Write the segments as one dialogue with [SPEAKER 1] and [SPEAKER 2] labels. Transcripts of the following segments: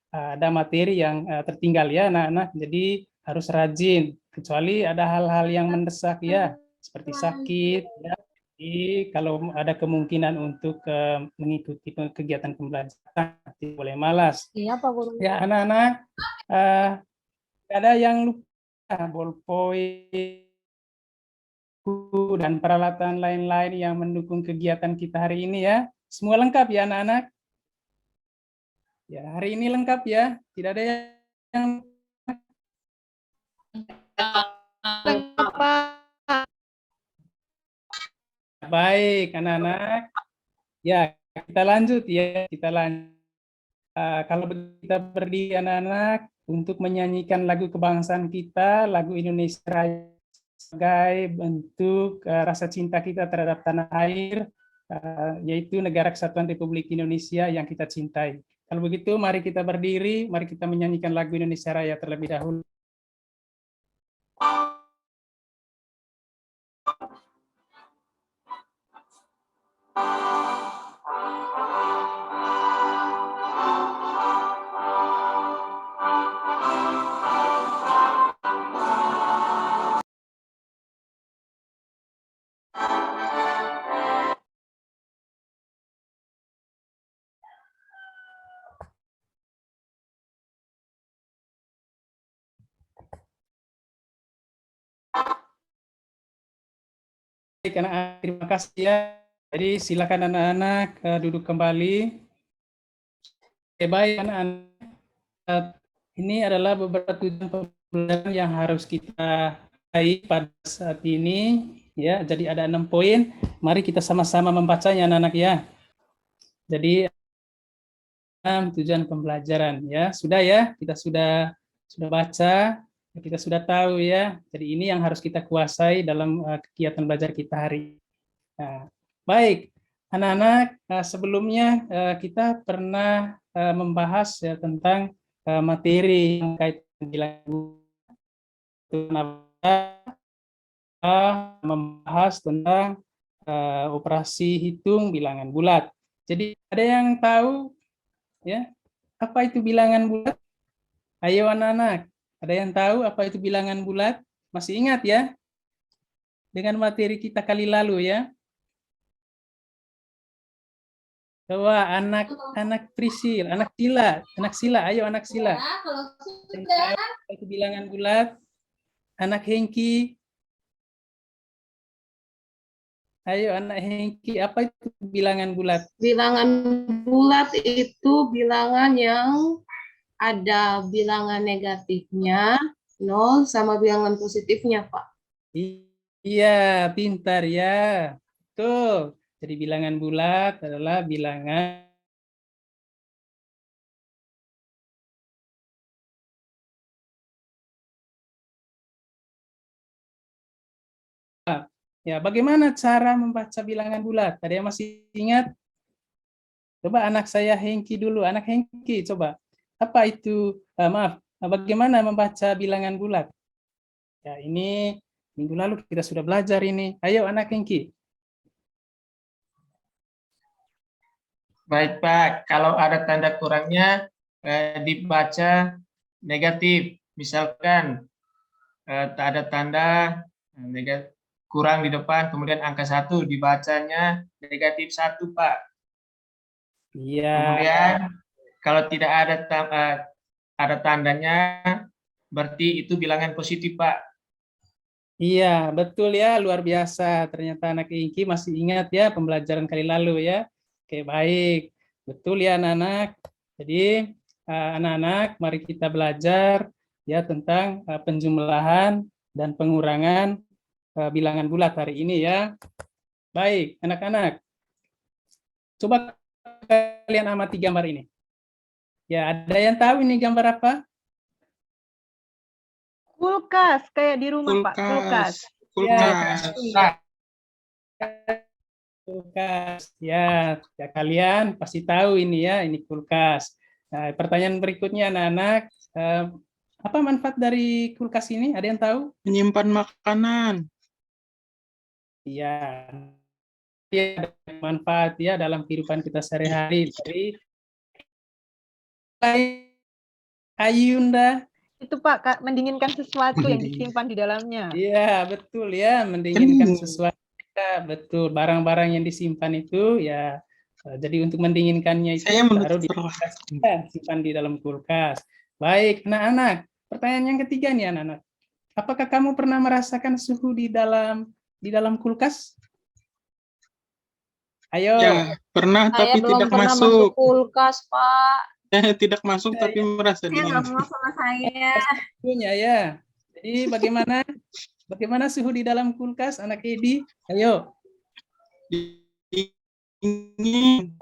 [SPEAKER 1] ada materi yang tertinggal ya anak-anak. Jadi harus rajin, kecuali ada hal-hal yang mendesak ya, seperti sakit ya. Jadi kalau ada kemungkinan untuk mengikuti kegiatan pembelajaran, tidak boleh malas.
[SPEAKER 2] Iya, Pak Guru.
[SPEAKER 1] Ya anak-anak, ada yang lupa ballpoint dan peralatan lain-lain yang mendukung kegiatan kita hari ini ya. Semua lengkap ya anak-anak? Ya, hari ini lengkap ya. Tidak ada yang
[SPEAKER 2] Lengkap, Pak.
[SPEAKER 1] baik anak-anak. Ya, kita lanjut ya. Kita lanjut. Kalau kita berdiri anak-anak untuk menyanyikan lagu kebangsaan kita, lagu Indonesia Raya sebagai bentuk rasa cinta kita terhadap tanah air, yaitu Negara Kesatuan Republik Indonesia yang kita cintai. Kalau begitu, mari kita berdiri, mari kita menyanyikan lagu Indonesia Raya terlebih dahulu. Baik, anak-anak, terima kasih ya. Jadi silakan anak-anak duduk kembali. Oke, baik anak-anak. Ini adalah beberapa tujuan pembelajaran yang harus kita raih pada saat ini. Ya, jadi ada 6 poin. Mari kita sama-sama membacanya anak-anak ya. Jadi 6 tujuan pembelajaran ya. Sudah ya, kita sudah baca, kita sudah tahu ya. Jadi ini yang harus kita kuasai dalam kegiatan belajar kita hari ini. Nah, baik, anak-anak, sebelumnya kita pernah membahas ya tentang materi yang kaitan bilangan membahas tentang operasi hitung bilangan bulat. Jadi ada yang tahu ya apa itu bilangan bulat? Ayo anak-anak, ada yang tahu apa itu bilangan bulat? Masih ingat ya dengan materi kita kali lalu ya? Coba anak Prisil, anak Sila, ayo anak Sila. Itu bilangan bulat. Anak Hengki, ayo anak Hengki, apa itu bilangan bulat?
[SPEAKER 3] Bilangan bulat itu bilangan yang ada bilangan negatifnya 0 sama bilangan positifnya, Pak.
[SPEAKER 1] Iya, pintar ya. Betul. Jadi bilangan bulat adalah bilangan ya. Bagaimana cara membaca bilangan bulat? Ada yang masih ingat? Coba anak saya Hengki dulu. Anak Hengki, coba. Apa itu? Maaf. Bagaimana membaca bilangan bulat? Ya, ini minggu lalu kita sudah belajar ini. Ayo anak Hengki.
[SPEAKER 4] Baik Pak, kalau ada tanda kurangnya dibaca negatif. Misalkan tak ada tanda negatif, kurang di depan, kemudian angka 1 dibacanya negatif 1 Pak.
[SPEAKER 1] Iya.
[SPEAKER 4] Kemudian kalau tidak ada tandanya, berarti itu bilangan positif Pak.
[SPEAKER 1] Iya, betul ya, luar biasa. Ternyata anak Inki masih ingat ya pembelajaran kali lalu ya. Oke, baik. Betul ya anak-anak. Jadi anak-anak, mari kita belajar ya tentang penjumlahan dan pengurangan bilangan bulat hari ini ya. Baik, anak-anak. Coba kalian amati gambar ini. Ya, ada yang tahu ini gambar apa?
[SPEAKER 2] Kulkas, kayak di rumah, Pak. Kulkas.
[SPEAKER 1] Kulkas. Ya, kalian pasti tahu ini ya, ini kulkas. Nah, pertanyaan berikutnya anak-anak, apa manfaat dari kulkas ini? Ada yang tahu?
[SPEAKER 5] Menyimpan makanan.
[SPEAKER 1] Iya, ada manfaat ya dalam kehidupan kita sehari-hari. Jadi Ayunda.
[SPEAKER 2] Itu Pak, Kak, mendinginkan sesuatu yang disimpan di dalamnya.
[SPEAKER 1] Iya, betul ya, mendinginkan sesuatu. Ya, betul, barang-barang yang disimpan itu ya, jadi untuk mendinginkannya itu taruh di kulkas, simpan di dalam kulkas. Baik, anak-anak, pertanyaan yang ketiga nih anak-anak. Apakah kamu pernah merasakan suhu di dalam kulkas? Ayo.
[SPEAKER 5] Ya, pernah
[SPEAKER 3] Saya
[SPEAKER 5] tapi
[SPEAKER 3] belum
[SPEAKER 5] tidak
[SPEAKER 3] pernah masuk
[SPEAKER 5] masuk.
[SPEAKER 3] kulkas, Pak.
[SPEAKER 5] Tidak masuk tapi merasa
[SPEAKER 3] Saya
[SPEAKER 5] dingin.
[SPEAKER 3] nggak mau sama saya.
[SPEAKER 1] Suhunya ya. Jadi bagaimana suhu di dalam kulkas, anak Edi? Ayo.
[SPEAKER 5] Dingin.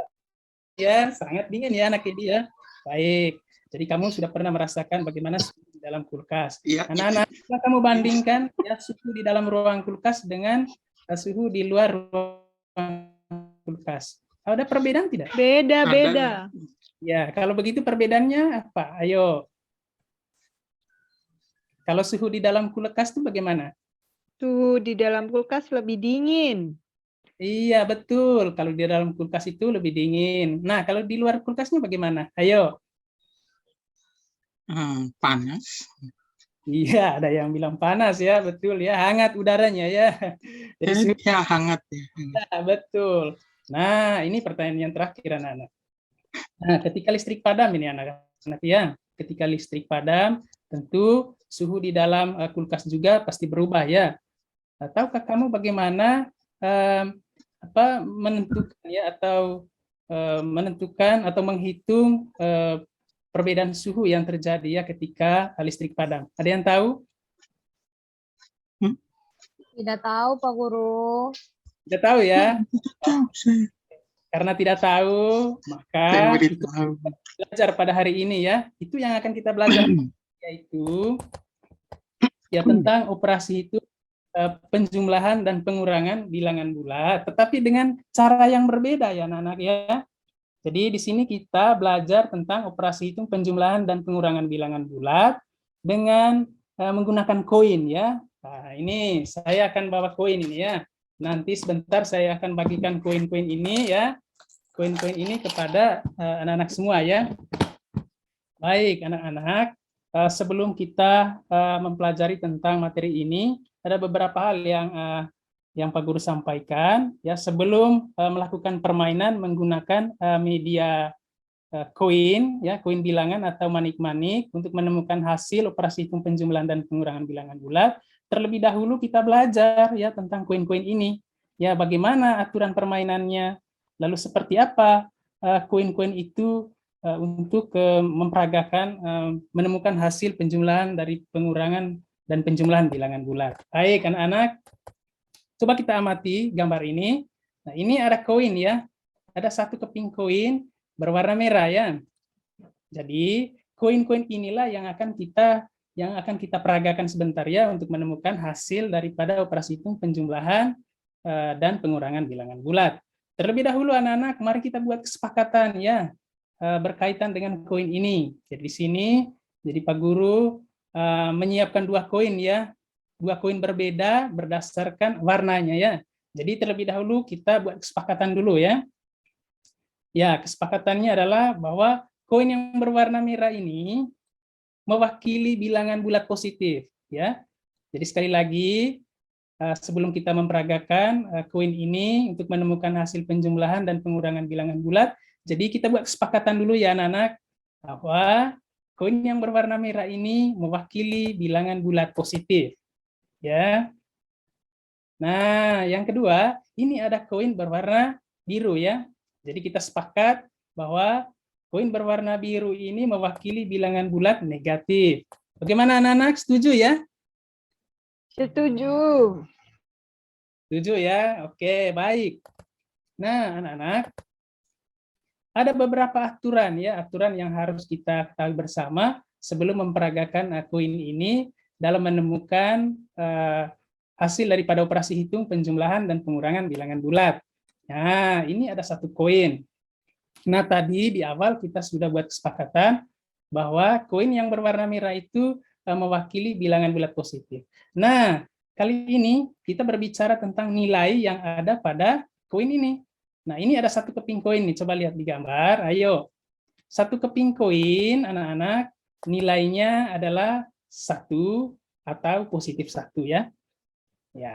[SPEAKER 1] Ya, sangat dingin ya anak Edi ya. Baik. Jadi kamu sudah pernah merasakan bagaimana suhu di dalam kulkas.
[SPEAKER 5] Iya.
[SPEAKER 1] Anak-anak, coba kamu bandingkan ya suhu di dalam ruang kulkas dengan suhu di luar ruang kulkas. Ada perbedaan tidak?
[SPEAKER 2] Beda-beda.
[SPEAKER 1] Ya, kalau begitu perbedaannya apa? Ayo. Kalau suhu di dalam kulkas itu bagaimana?
[SPEAKER 2] Suhu di dalam kulkas lebih dingin.
[SPEAKER 1] Iya, betul. Kalau di dalam kulkas itu lebih dingin. Nah, kalau di luar kulkasnya bagaimana? Ayo.
[SPEAKER 5] Panas.
[SPEAKER 1] Iya, ada yang bilang panas ya, betul ya. Hangat udaranya ya. Jadi suhu,
[SPEAKER 5] Ya, hangat ya.
[SPEAKER 1] ya, betul. Nah, ini pertanyaan yang terakhir anak-anak. Nah, ketika listrik padam ini anak-anak ya. Ketika listrik padam, tentu suhu di dalam kulkas juga pasti berubah ya. Tahukah kamu bagaimana menentukan ya atau menentukan atau menghitung perbedaan suhu yang terjadi ya ketika listrik padam? Ada yang tahu?
[SPEAKER 3] Tidak tahu, Pak Guru.
[SPEAKER 1] Tidak tahu ya?
[SPEAKER 5] Tahu saya.
[SPEAKER 1] Karena tidak tahu,
[SPEAKER 5] Saya
[SPEAKER 1] maka itu
[SPEAKER 5] beritahu.
[SPEAKER 1] belajar pada hari ini ya. Itu yang akan kita belajar, yaitu ya tentang operasi itu penjumlahan dan pengurangan bilangan bulat, tetapi dengan cara yang berbeda ya anak-anak ya. Jadi di sini kita belajar tentang operasi hitung penjumlahan dan pengurangan bilangan bulat dengan menggunakan koin ya. Nah, ini saya akan bawa koin ini ya. Nanti sebentar saya akan bagikan koin-koin ini ya. Koin-koin ini kepada anak-anak semua ya. Baik anak-anak, sebelum kita mempelajari tentang materi ini, ada beberapa hal yang Pak Guru sampaikan ya sebelum melakukan permainan menggunakan media koin ya, koin bilangan atau manik-manik untuk menemukan hasil operasi hitung penjumlahan dan pengurangan bilangan bulat. Terlebih dahulu kita belajar ya tentang koin-koin ini. Ya, bagaimana aturan permainannya, lalu seperti apa koin-koin itu untuk memperagakan menemukan hasil penjumlahan dari pengurangan dan penjumlahan bilangan bulat. Baik, anak-anak, coba kita amati gambar ini. Nah, ini ada koin ya. Ada satu keping koin berwarna merah ya. Jadi, koin-koin inilah yang akan kita peragakan sebentar ya untuk menemukan hasil daripada operasi hitung penjumlahan dan pengurangan bilangan bulat. Terlebih dahulu anak-anak, mari kita buat kesepakatan ya berkaitan dengan koin ini. Jadi di sini, jadi Pak Guru menyiapkan dua koin ya, dua koin berbeda berdasarkan warnanya ya. Jadi terlebih dahulu kita buat kesepakatan dulu ya. Ya, kesepakatannya adalah bahwa koin yang berwarna merah ini mewakili bilangan bulat positif ya. Jadi sekali lagi sebelum kita memperagakan koin ini untuk menemukan hasil penjumlahan dan pengurangan bilangan bulat, jadi kita buat kesepakatan dulu ya anak-anak bahwa koin yang berwarna merah ini mewakili bilangan bulat positif ya. Nah, yang kedua, ini ada koin berwarna biru ya. Jadi kita sepakat bahwa koin berwarna biru ini mewakili bilangan bulat negatif. Bagaimana anak-anak? Setuju ya?
[SPEAKER 2] Setuju.
[SPEAKER 1] Setuju ya? Oke, baik. Nah, anak-anak, ada beberapa aturan ya, aturan yang harus kita ketahui bersama sebelum memperagakan koin ini dalam menemukan hasil daripada operasi hitung penjumlahan dan pengurangan bilangan bulat. Nah, ini ada satu koin. Nah, tadi di awal kita sudah buat kesepakatan bahwa koin yang berwarna merah itu mewakili bilangan bulat positif. Nah, kali ini kita berbicara tentang nilai yang ada pada koin ini. Nah, ini ada satu keping koin nih, coba lihat di gambar. Ayo, satu keping koin, anak-anak, nilainya adalah 1 atau positif 1 ya. Ya.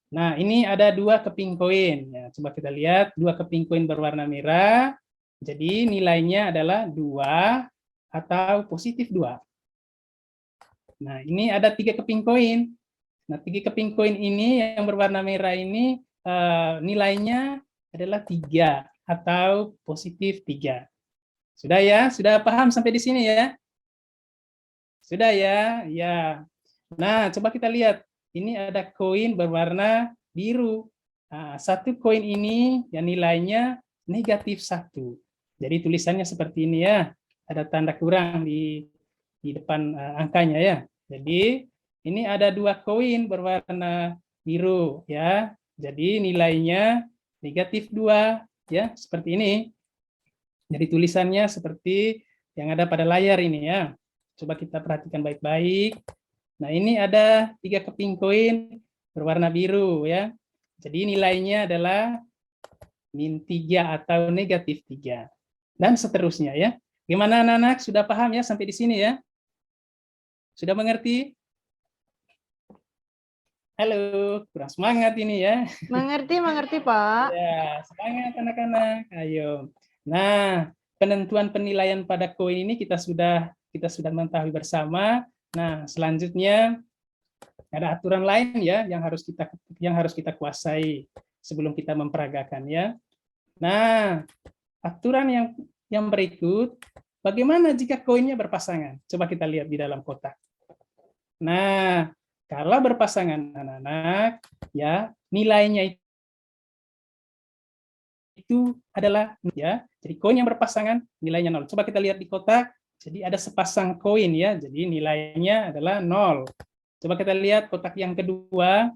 [SPEAKER 1] Nah, ini ada 2 keping koin. Ya, coba kita lihat 2 keping koin berwarna merah. Jadi nilainya adalah 2 atau positif 2. Nah, ini ada 3 keping koin. Nah, 3 keping koin ini yang berwarna merah ini nilainya adalah 3 atau positif 3. Sudah ya? Sudah paham sampai di sini ya? Sudah ya? Ya. Nah, coba kita lihat. Ini ada koin berwarna biru. Nah, 1 koin ini yang nilainya negatif 1. Jadi tulisannya seperti ini ya. Ada tanda kurang di depan angkanya ya. Jadi ini ada 2 koin berwarna biru ya. Jadi nilainya negatif 2 ya, seperti ini. Jadi tulisannya seperti yang ada pada layar ini ya. Coba kita perhatikan baik-baik. Nah, ini ada 3 keping koin berwarna biru ya. Jadi nilainya adalah -3 atau negatif 3. Dan seterusnya ya. Gimana anak-anak? Sudah paham ya sampai di sini ya? Sudah mengerti? Halo, kurang semangat ini ya.
[SPEAKER 2] Mengerti, Pak.
[SPEAKER 1] Ya, semangat anak-anak. Ayo. Nah, penentuan penilaian pada koin ini kita sudah mengetahui bersama. Nah, selanjutnya ada aturan lain ya yang harus kita kuasai sebelum kita memperagakan ya. Nah, aturan yang berikut, bagaimana jika koinnya berpasangan? Coba kita lihat di dalam kotak. Nah, kalau berpasangan anak-anak ya, nilainya itu adalah ya. Jadi koin yang berpasangan nilainya 0. Coba kita lihat di kotak. Jadi ada sepasang koin ya, jadi nilainya adalah 0. Coba kita lihat kotak yang kedua.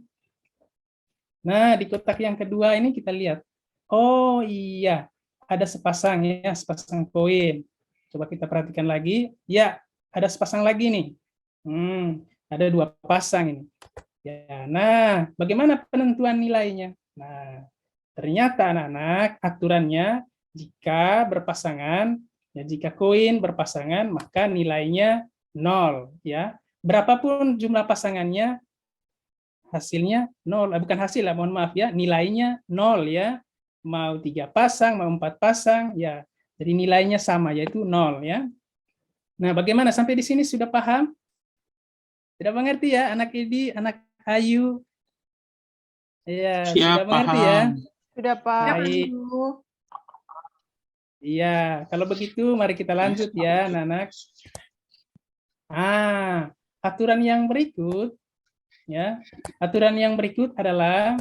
[SPEAKER 1] Nah, di kotak yang kedua ini kita lihat. Oh iya, ada sepasang ya, sepasang koin. Coba kita perhatikan lagi. Ya, ada sepasang lagi nih. Ada 2 pasang ini. Ya, nah, bagaimana penentuan nilainya? Nah, ternyata anak-anak aturannya jika berpasangan, ya jika koin berpasangan maka nilainya 0 ya. Berapapun jumlah pasangannya hasilnya 0. Bukan hasil lah, mohon maaf ya, nilainya 0 ya. Mau 3 pasang, mau 4 pasang ya. Jadi nilainya sama yaitu 0 ya. Nah, bagaimana sampai di sini sudah paham? Sudah mengerti ya anak Edi, anak Ayu? Ya, sudah mengerti ya?
[SPEAKER 2] Sudah, Pak.
[SPEAKER 1] Baik. Iya, kalau begitu mari kita lanjut ya, anak-anak. Aturan yang berikut ya. Aturan yang berikut adalah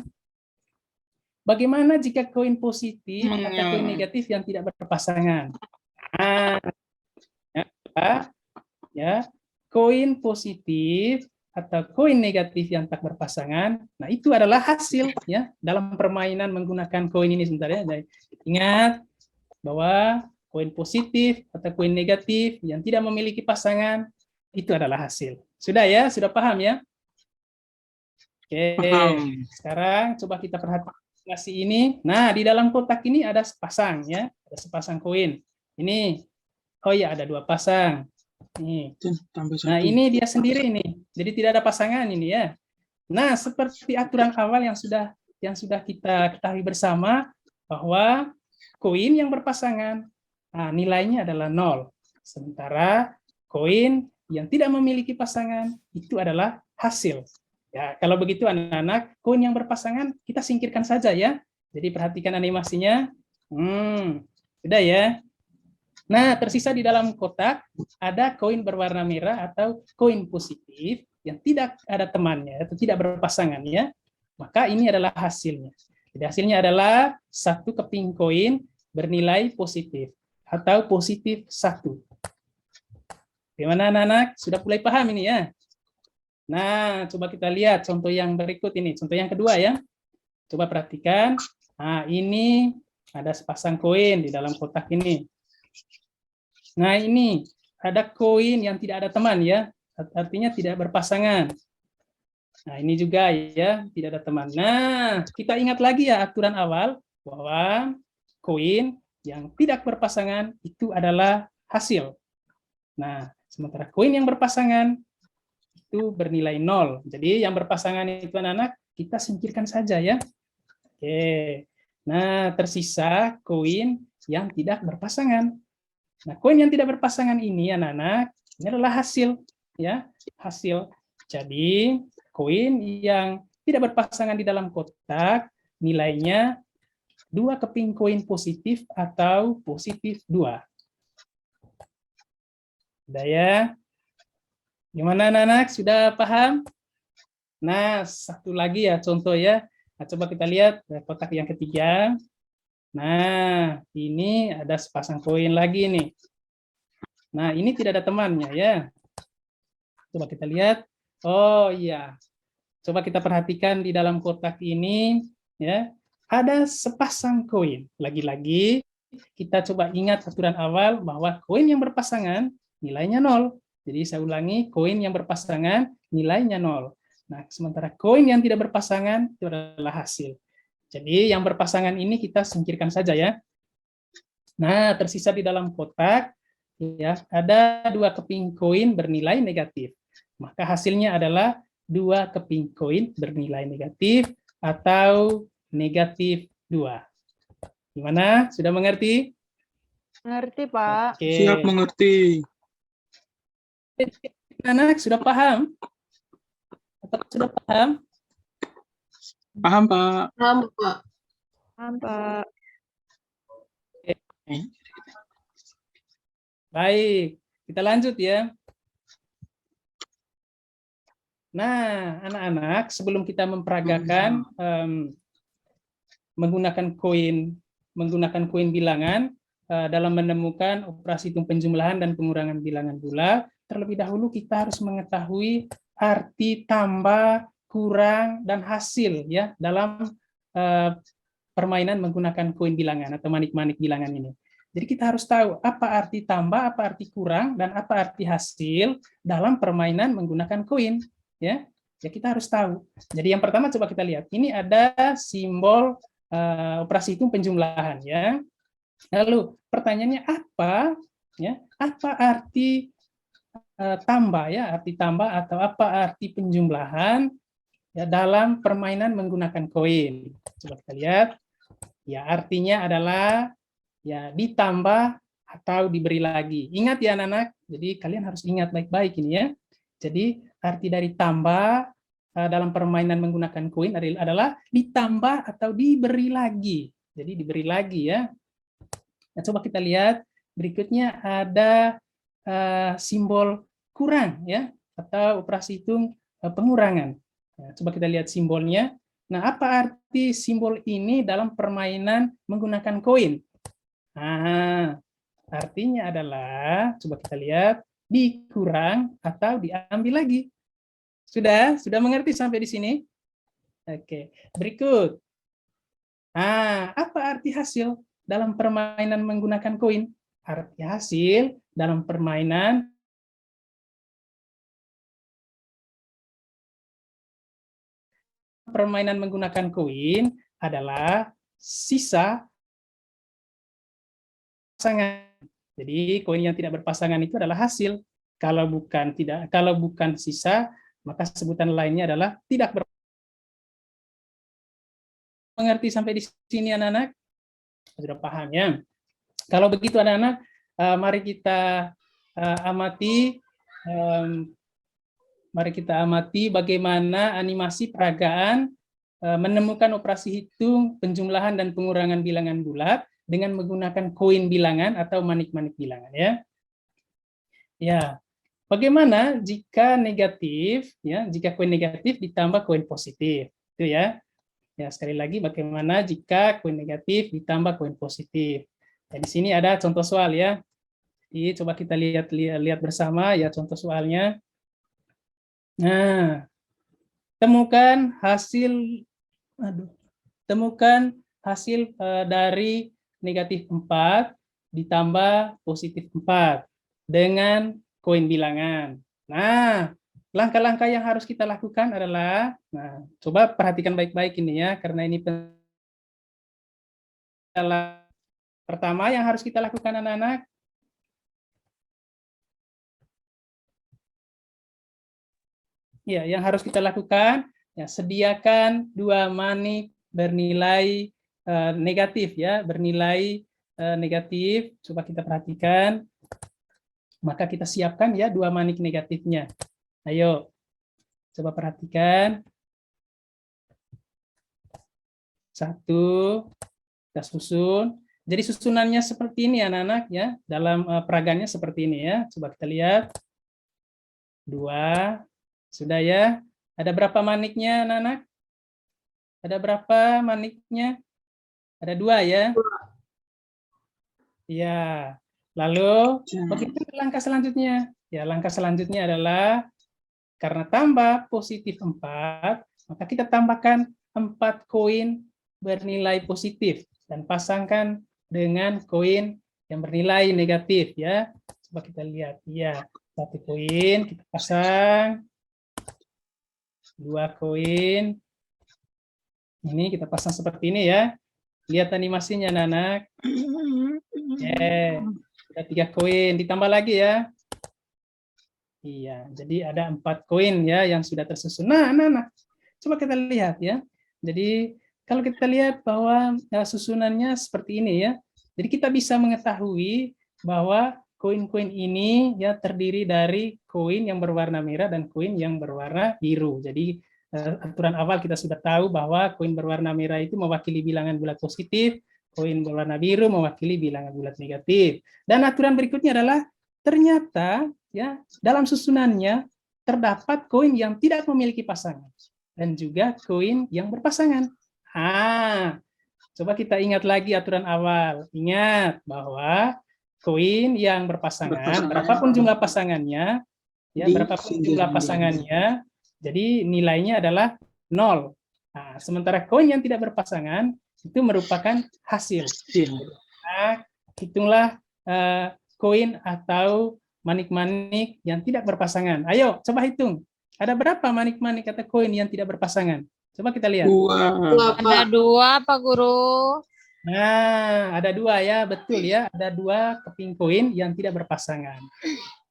[SPEAKER 1] bagaimana jika koin positif atau koin negatif yang tidak berpasangan. Ya, koin positif atau koin negatif yang tak berpasangan. Nah, itu adalah hasil ya dalam permainan menggunakan koin ini sebentar ya. Ingat bahwa koin positif atau koin negatif yang tidak memiliki pasangan itu adalah hasil. Sudah ya? Sudah paham ya? Oke. Sekarang coba kita perhatikan ini. Nah, di dalam kotak ini ada sepasang ya, ada sepasang koin. Ini, oh ya ada 2 pasang. Nih. Nah, ini dia sendiri nih. Jadi tidak ada pasangan ini ya. Nah, seperti aturan awal yang sudah kita ketahui bersama bahwa koin yang berpasangan nilainya adalah 0. Sementara koin yang tidak memiliki pasangan itu adalah hasil. Ya, kalau begitu anak-anak, koin yang berpasangan kita singkirkan saja ya. Jadi perhatikan animasinya. Sudah ya. Nah, tersisa di dalam kotak ada koin berwarna merah atau koin positif yang tidak ada temannya atau tidak berpasangan ya. Maka ini adalah hasilnya. Jadi hasilnya adalah 1 keping koin bernilai positif atau positif 1. Bagaimana anak-anak? Sudah mulai paham ini ya? Nah, coba kita lihat contoh yang berikut ini. Contoh yang kedua ya. Coba perhatikan. Nah, ini ada sepasang koin di dalam kotak ini. Nah, ini ada koin yang tidak ada teman ya. Artinya tidak berpasangan. Nah, ini juga ya, tidak ada teman. Nah, kita ingat lagi ya aturan awal bahwa koin yang tidak berpasangan itu adalah hasil. Nah, Sementara koin yang berpasangan itu bernilai 0. Jadi yang berpasangan itu anak-anak kita singkirkan saja ya. Oke. Nah, tersisa koin yang tidak berpasangan. Nah, koin yang tidak berpasangan ini anak-anak, ini adalah hasil ya, hasil. Jadi, koin yang tidak berpasangan di dalam kotak nilainya 2 keping koin positif atau positif 2. Sudah ya? Gimana anak-anak? Sudah paham? Nah, satu lagi ya contoh ya. Nah, coba kita lihat kotak yang ketiga. Nah, ini ada sepasang koin lagi nih. Nah, ini tidak ada temannya ya. Coba kita lihat. Oh iya. Coba kita perhatikan di dalam kotak ini ya. Ada sepasang koin. Lagi-lagi kita coba ingat aturan awal bahwa koin yang berpasangan nilainya 0. Jadi saya ulangi, koin yang berpasangan nilainya 0. Nah, sementara koin yang tidak berpasangan itu adalah hasil. Jadi yang berpasangan ini kita singkirkan saja ya. Nah, tersisa di dalam kotak ya ada 2 keping koin bernilai negatif. Maka hasilnya adalah 2 keping koin bernilai negatif atau negatif 2. Gimana? Sudah mengerti?
[SPEAKER 2] Ngerti, Pak.
[SPEAKER 1] Oke.
[SPEAKER 5] Siap mengerti.
[SPEAKER 1] Anak sudah paham? Atau sudah paham?
[SPEAKER 5] Paham, Pak?
[SPEAKER 3] Paham, Pak.
[SPEAKER 2] Paham, Pak.
[SPEAKER 1] Baik, kita lanjut ya. Nah, anak-anak, sebelum kita memperagakan menggunakan koin bilangan dalam menemukan operasi hitung penjumlahan dan pengurangan bilangan bulat, terlebih dahulu kita harus mengetahui arti tambah, kurang, dan hasil ya dalam permainan menggunakan koin bilangan atau manik-manik bilangan ini. Jadi kita harus tahu apa arti tambah, apa arti kurang, dan apa arti hasil dalam permainan menggunakan koin. Ya, kita harus tahu. Jadi yang pertama coba kita lihat. Ini ada simbol operasi hitung penjumlahan. Ya. Lalu pertanyaannya apa? Ya, apa arti tambah ya? Arti tambah atau apa arti penjumlahan ya dalam permainan menggunakan koin? Coba kita lihat. Ya, artinya adalah ya ditambah atau diberi lagi. Ingat ya anak-anak, jadi kalian harus ingat baik-baik ini ya. Jadi arti dari tambah dalam permainan menggunakan koin adalah ditambah atau diberi lagi. Jadi diberi lagi ya. Nah, coba kita lihat berikutnya ada simbol kurang ya atau operasi hitung pengurangan. Nah, coba kita lihat simbolnya. Nah, apa arti simbol ini dalam permainan menggunakan koin? Nah, artinya adalah, coba kita lihat, dikurang atau diambil lagi. Sudah mengerti sampai di sini? Oke, berikut. Nah, apa arti hasil dalam permainan menggunakan koin? Arti hasil dalam permainan menggunakan koin adalah sisa pasangan. Jadi koin yang tidak berpasangan itu adalah hasil. Kalau bukan sisa, maka sebutan lainnya adalah tidak berpasangan. Mengerti sampai di sini anak-anak? Sudah paham ya? Kalau begitu anak-anak, mari kita amati bagaimana animasi peragaan menemukan operasi hitung penjumlahan dan pengurangan bilangan bulat dengan menggunakan koin bilangan atau manik-manik bilangan ya. Ya. Bagaimana jika negatif ya, jika koin negatif ditambah koin positif. Itu ya. Ya, sekali lagi bagaimana jika koin negatif ditambah koin positif. Ya, di sini ada contoh soal ya. Jadi coba kita lihat bersama ya contoh soalnya. Nah, temukan hasil dari negatif 4 ditambah positif 4 dengan koin bilangan. Nah, langkah-langkah yang harus kita lakukan adalah, nah, coba perhatikan baik-baik ini ya, karena ini pertama yang harus kita lakukan anak-anak, Ya, yang harus kita lakukan, ya, sediakan 2 manik bernilai negatif, ya, bernilai negatif. Coba kita perhatikan. Maka kita siapkan ya 2 manik negatifnya. Ayo, coba perhatikan. 1, kita susun. Jadi susunannya seperti ini anak-anak ya. Dalam peragannya seperti ini ya. Coba kita lihat. 2, sudah ya. Ada berapa maniknya anak-anak? Ada berapa maniknya? Ada 2 ya. Ya. Lalu bagaimana langkah selanjutnya? Ya, langkah selanjutnya adalah karena tambah positif 4, maka kita tambahkan 4 koin bernilai positif dan pasangkan dengan koin yang bernilai negatif ya. Coba kita lihat. Ya, 1 koin kita pasang. 2 koin. Ini kita pasang seperti ini ya. Lihat animasinya anak-anak. Ada 3 koin, ditambah lagi ya. Iya, jadi ada 4 koin ya yang sudah tersusun. Nah, coba kita lihat ya. Jadi kalau kita lihat bahwa susunannya seperti ini ya. Jadi kita bisa mengetahui bahwa koin-koin ini ya terdiri dari koin yang berwarna merah dan koin yang berwarna biru. Jadi aturan awal kita sudah tahu bahwa koin berwarna merah itu mewakili bilangan bulat positif, koin berwarna biru mewakili bilangan bulat negatif. Dan aturan berikutnya adalah ternyata ya dalam susunannya terdapat koin yang tidak memiliki pasangan dan juga koin yang berpasangan. Coba kita ingat lagi aturan awal. Ingat bahwa koin yang berpasangan, berapapun jumlah pasangannya, ya berapapun jumlah pasangannya, jadi nilainya adalah 0. Nah, sementara koin yang tidak berpasangan itu merupakan hasil. Nah, hitunglah koin atau manik-manik yang tidak berpasangan. Ayo, coba hitung. Ada berapa manik-manik atau koin yang tidak berpasangan? Coba kita lihat.
[SPEAKER 5] 2.
[SPEAKER 3] Ada 2, Pak Guru.
[SPEAKER 1] Nah, ada 2 ya, betul ya. Ada 2 keping koin yang tidak berpasangan.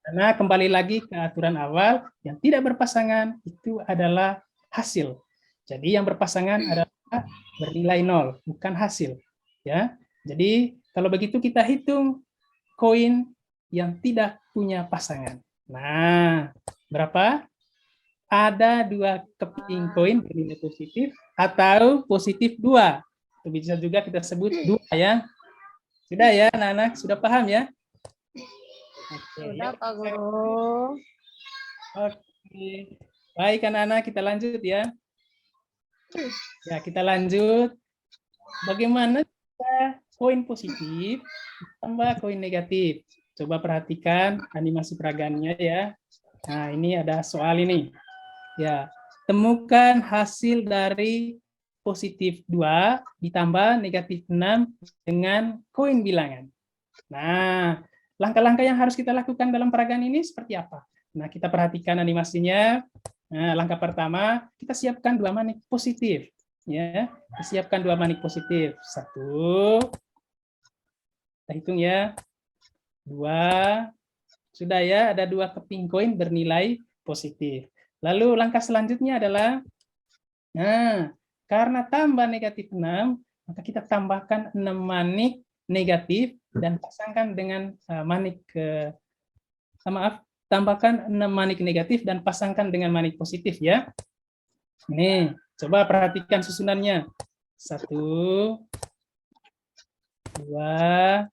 [SPEAKER 1] Karena kembali lagi ke aturan awal, yang tidak berpasangan itu adalah hasil. Jadi yang berpasangan adalah bernilai 0, bukan hasil. Ya. Jadi kalau begitu kita hitung koin yang tidak punya pasangan. Nah, berapa? Ada 2 keping koin bernilai positif atau positif 2. Itu bisa juga kita sebut 2 ya. Sudah ya anak-anak? Sudah paham ya? Oke.
[SPEAKER 3] Sudah, Pak Guru.
[SPEAKER 1] Oke. Baik anak-anak, kita lanjut ya. Ya, kita lanjut. Bagaimana kita koin positif tambah koin negatif? Coba perhatikan animasi peragannya ya. Nah, ini ada soal ini. Ya, temukan hasil dari positif 2 ditambah negatif 6 dengan koin bilangan. Nah, langkah-langkah yang harus kita lakukan dalam peragaan ini seperti apa? Nah, kita perhatikan animasinya. Nah, langkah pertama, kita siapkan 2 manik positif. Ya, kita siapkan 2 manik positif. 1, kita hitung ya. 2, sudah ya, ada 2 keping koin bernilai positif. Lalu langkah selanjutnya adalah, nah, karena tambah negatif 6, maka kita tambahkan 6 manik negatif dan pasangkan dengan manik tambahkan 6 manik negatif dan pasangkan dengan manik positif ya. Ini, coba perhatikan susunannya. 1, 2,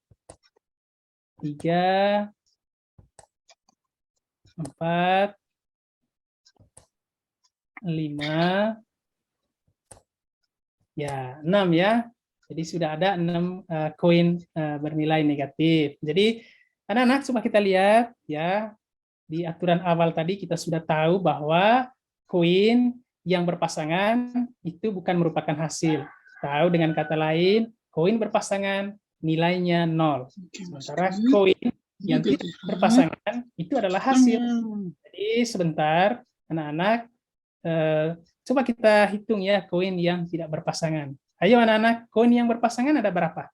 [SPEAKER 1] 3, 4, 5, ya 6 ya. Jadi sudah ada 6 koin bernilai negatif. Jadi anak-anak coba kita lihat ya, di aturan awal tadi kita sudah tahu bahwa koin yang berpasangan itu bukan merupakan hasil. Tahu dengan kata lain, koin berpasangan nilainya 0. Sementara koin yang tidak berpasangan itu adalah hasil. Jadi sebentar anak-anak, coba kita hitung ya koin yang tidak berpasangan. Ayo anak-anak, koin yang berpasangan ada berapa?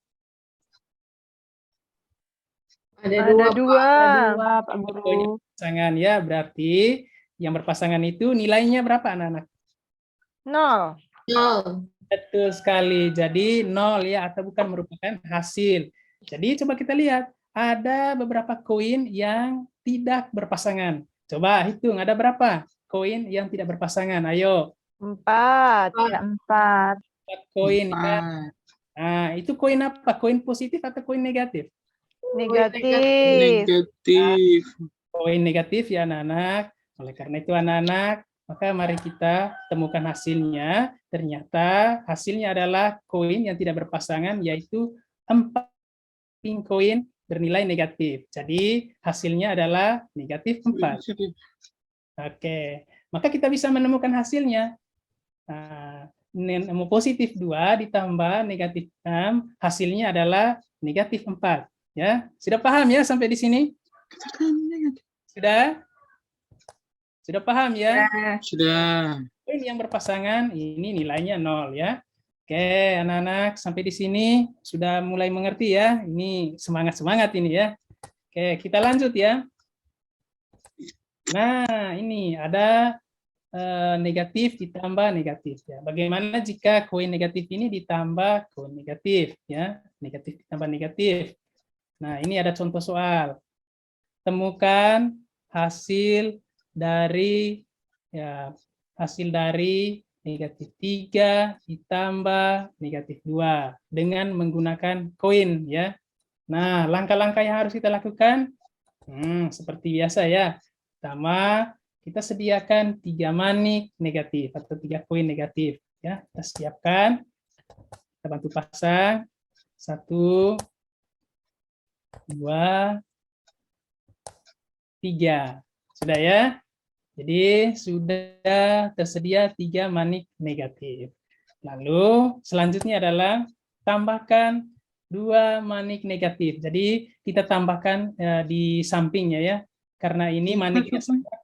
[SPEAKER 2] Ada 2, Pak Guru.
[SPEAKER 1] Koin yang berpasangan ya, berarti yang berpasangan itu nilainya berapa anak-anak?
[SPEAKER 2] 0.
[SPEAKER 1] Betul sekali. Jadi 0 ya, atau bukan merupakan hasil. Jadi coba kita lihat, ada beberapa koin yang tidak berpasangan. Coba hitung, ada berapa koin yang tidak berpasangan? Ayo.
[SPEAKER 2] 4.
[SPEAKER 3] Ada 4.
[SPEAKER 1] 4 koin ya.
[SPEAKER 5] 4.
[SPEAKER 1] Nah, itu koin apa? Koin positif atau koin negatif?
[SPEAKER 2] Negatif.
[SPEAKER 5] Negatif.
[SPEAKER 1] Koin negatif ya anak-anak. Oleh karena itu anak-anak, maka mari kita temukan hasilnya. Ternyata hasilnya adalah koin yang tidak berpasangan, yaitu 4 koin bernilai negatif. Jadi hasilnya adalah negatif 4. Oke, maka kita bisa menemukan hasilnya. Nah, positif 2 ditambah negatif 6, hasilnya adalah negatif 4. Ya, sudah paham ya sampai di sini? Sudah? Sudah paham ya?
[SPEAKER 5] Sudah.
[SPEAKER 1] Koin yang berpasangan ini nilainya 0 ya. Oke, anak-anak sampai di sini sudah mulai mengerti ya. Ini semangat-semangat ini ya. Oke, kita lanjut ya. Nah, ini ada negatif ditambah negatif ya. Bagaimana jika koin negatif ini ditambah koin negatif ya? Negatif ditambah negatif. Nah, ini ada contoh soal. Temukan hasil dari negatif 3 ditambah negatif 2 dengan menggunakan koin ya. Nah, langkah-langkah yang harus kita lakukan seperti biasa ya. Pertama, kita sediakan 3 manik negatif atau 3 koin negatif ya. Kita siapkan. Kita bantu pasang. 1, 2, 3. Sudah ya? Jadi sudah tersedia 3 manik negatif. Lalu selanjutnya adalah tambahkan 2 manik negatif. Jadi kita tambahkan di sampingnya ya. Karena ini maniknya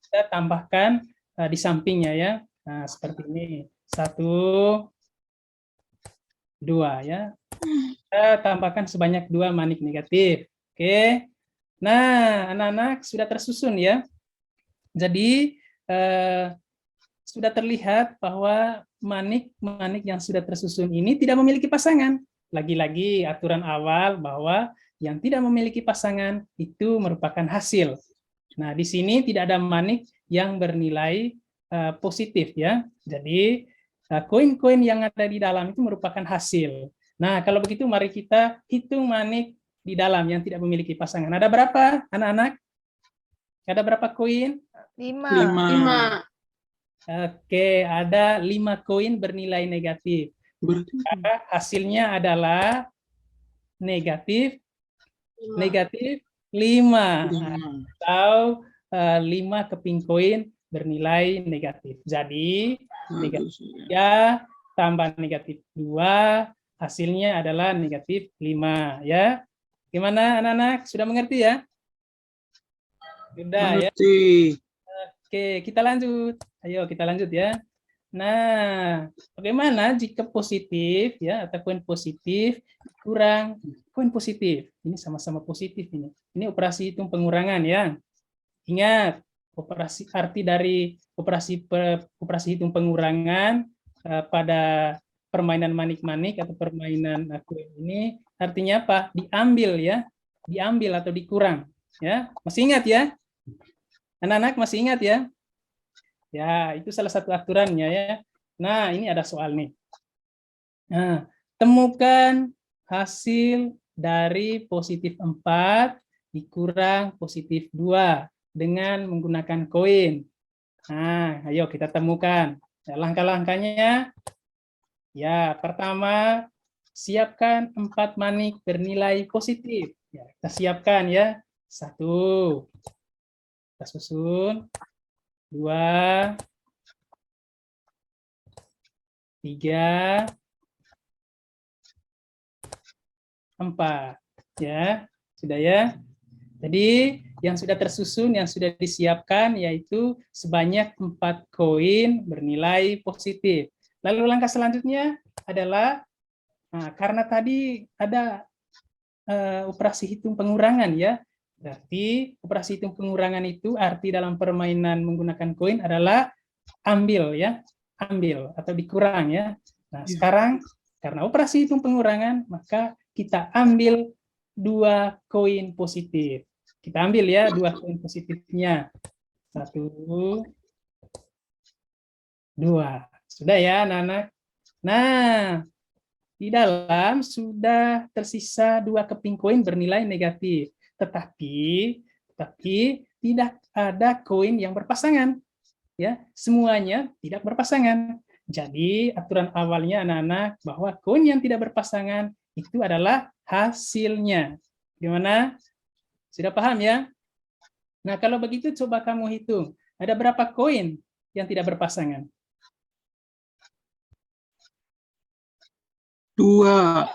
[SPEAKER 1] kita tambahkan di sampingnya ya. Nah, seperti ini. 1, 2 ya. Kita tambahkan sebanyak 2 manik negatif. Oke. Nah, anak-anak sudah tersusun ya. Jadi sudah terlihat bahwa manik yang sudah tersusun ini tidak memiliki pasangan. Lagi-lagi aturan awal bahwa yang tidak memiliki pasangan itu merupakan hasil. Nah, di sini tidak ada manik yang bernilai positif ya. Jadi koin-koin yang ada di dalam itu merupakan hasil. Nah, kalau begitu mari kita hitung manik di dalam yang tidak memiliki pasangan. Ada berapa, anak-anak? Ada berapa koin?
[SPEAKER 2] 5.
[SPEAKER 1] Oke, ada 5 koin bernilai negatif. Maka hasilnya adalah negatif 5. Atau 5 keping koin bernilai negatif. Jadi negatif 3 tambah negatif 2, hasilnya adalah negatif 5 ya. Gimana anak-anak? Sudah mengerti ya? Sudah ya. Oke, kita lanjut. Ayo kita lanjut ya. Nah, bagaimana jika positif ya atau koin positif kurang koin positif? Ini sama-sama positif ini. Ini operasi hitung pengurangan ya. Ingat, arti dari operasi hitung pengurangan pada permainan manik-manik atau permainan koin ini artinya apa? Diambil ya. Diambil atau dikurang ya. Masih ingat ya? Anak-anak masih ingat ya? Ya, itu salah satu aturannya ya. Nah, ini ada soal nih. Nah, temukan hasil dari positif 4 dikurang positif 2 dengan menggunakan koin. Nah, ayo kita temukan. Ya, langkah-langkahnya, ya pertama, siapkan 4 manik bernilai positif. Ya, kita siapkan ya. 1. Kita susun. 2, 3, 4 ya. Sudah ya. Jadi yang sudah tersusun, yang sudah disiapkan yaitu sebanyak 4 koin bernilai positif. Lalu langkah selanjutnya adalah karena tadi ada operasi hitung pengurangan ya. Berarti operasi hitung pengurangan itu arti dalam permainan menggunakan koin adalah ambil ya, ambil atau dikurang ya. Nah, sekarang karena operasi hitung pengurangan, maka kita ambil 2 koin positif. Kita ambil ya 2 koin positifnya. 1, 2. Sudah ya, anak-anak. Nah, di dalam sudah tersisa 2 keping koin bernilai negatif. Tetapi tidak ada koin yang berpasangan. Ya, semuanya tidak berpasangan. Jadi aturan awalnya anak-anak bahwa koin yang tidak berpasangan itu adalah hasilnya. Gimana? Sudah paham ya? Nah, kalau begitu coba kamu hitung. Ada berapa koin yang tidak berpasangan?
[SPEAKER 5] 2.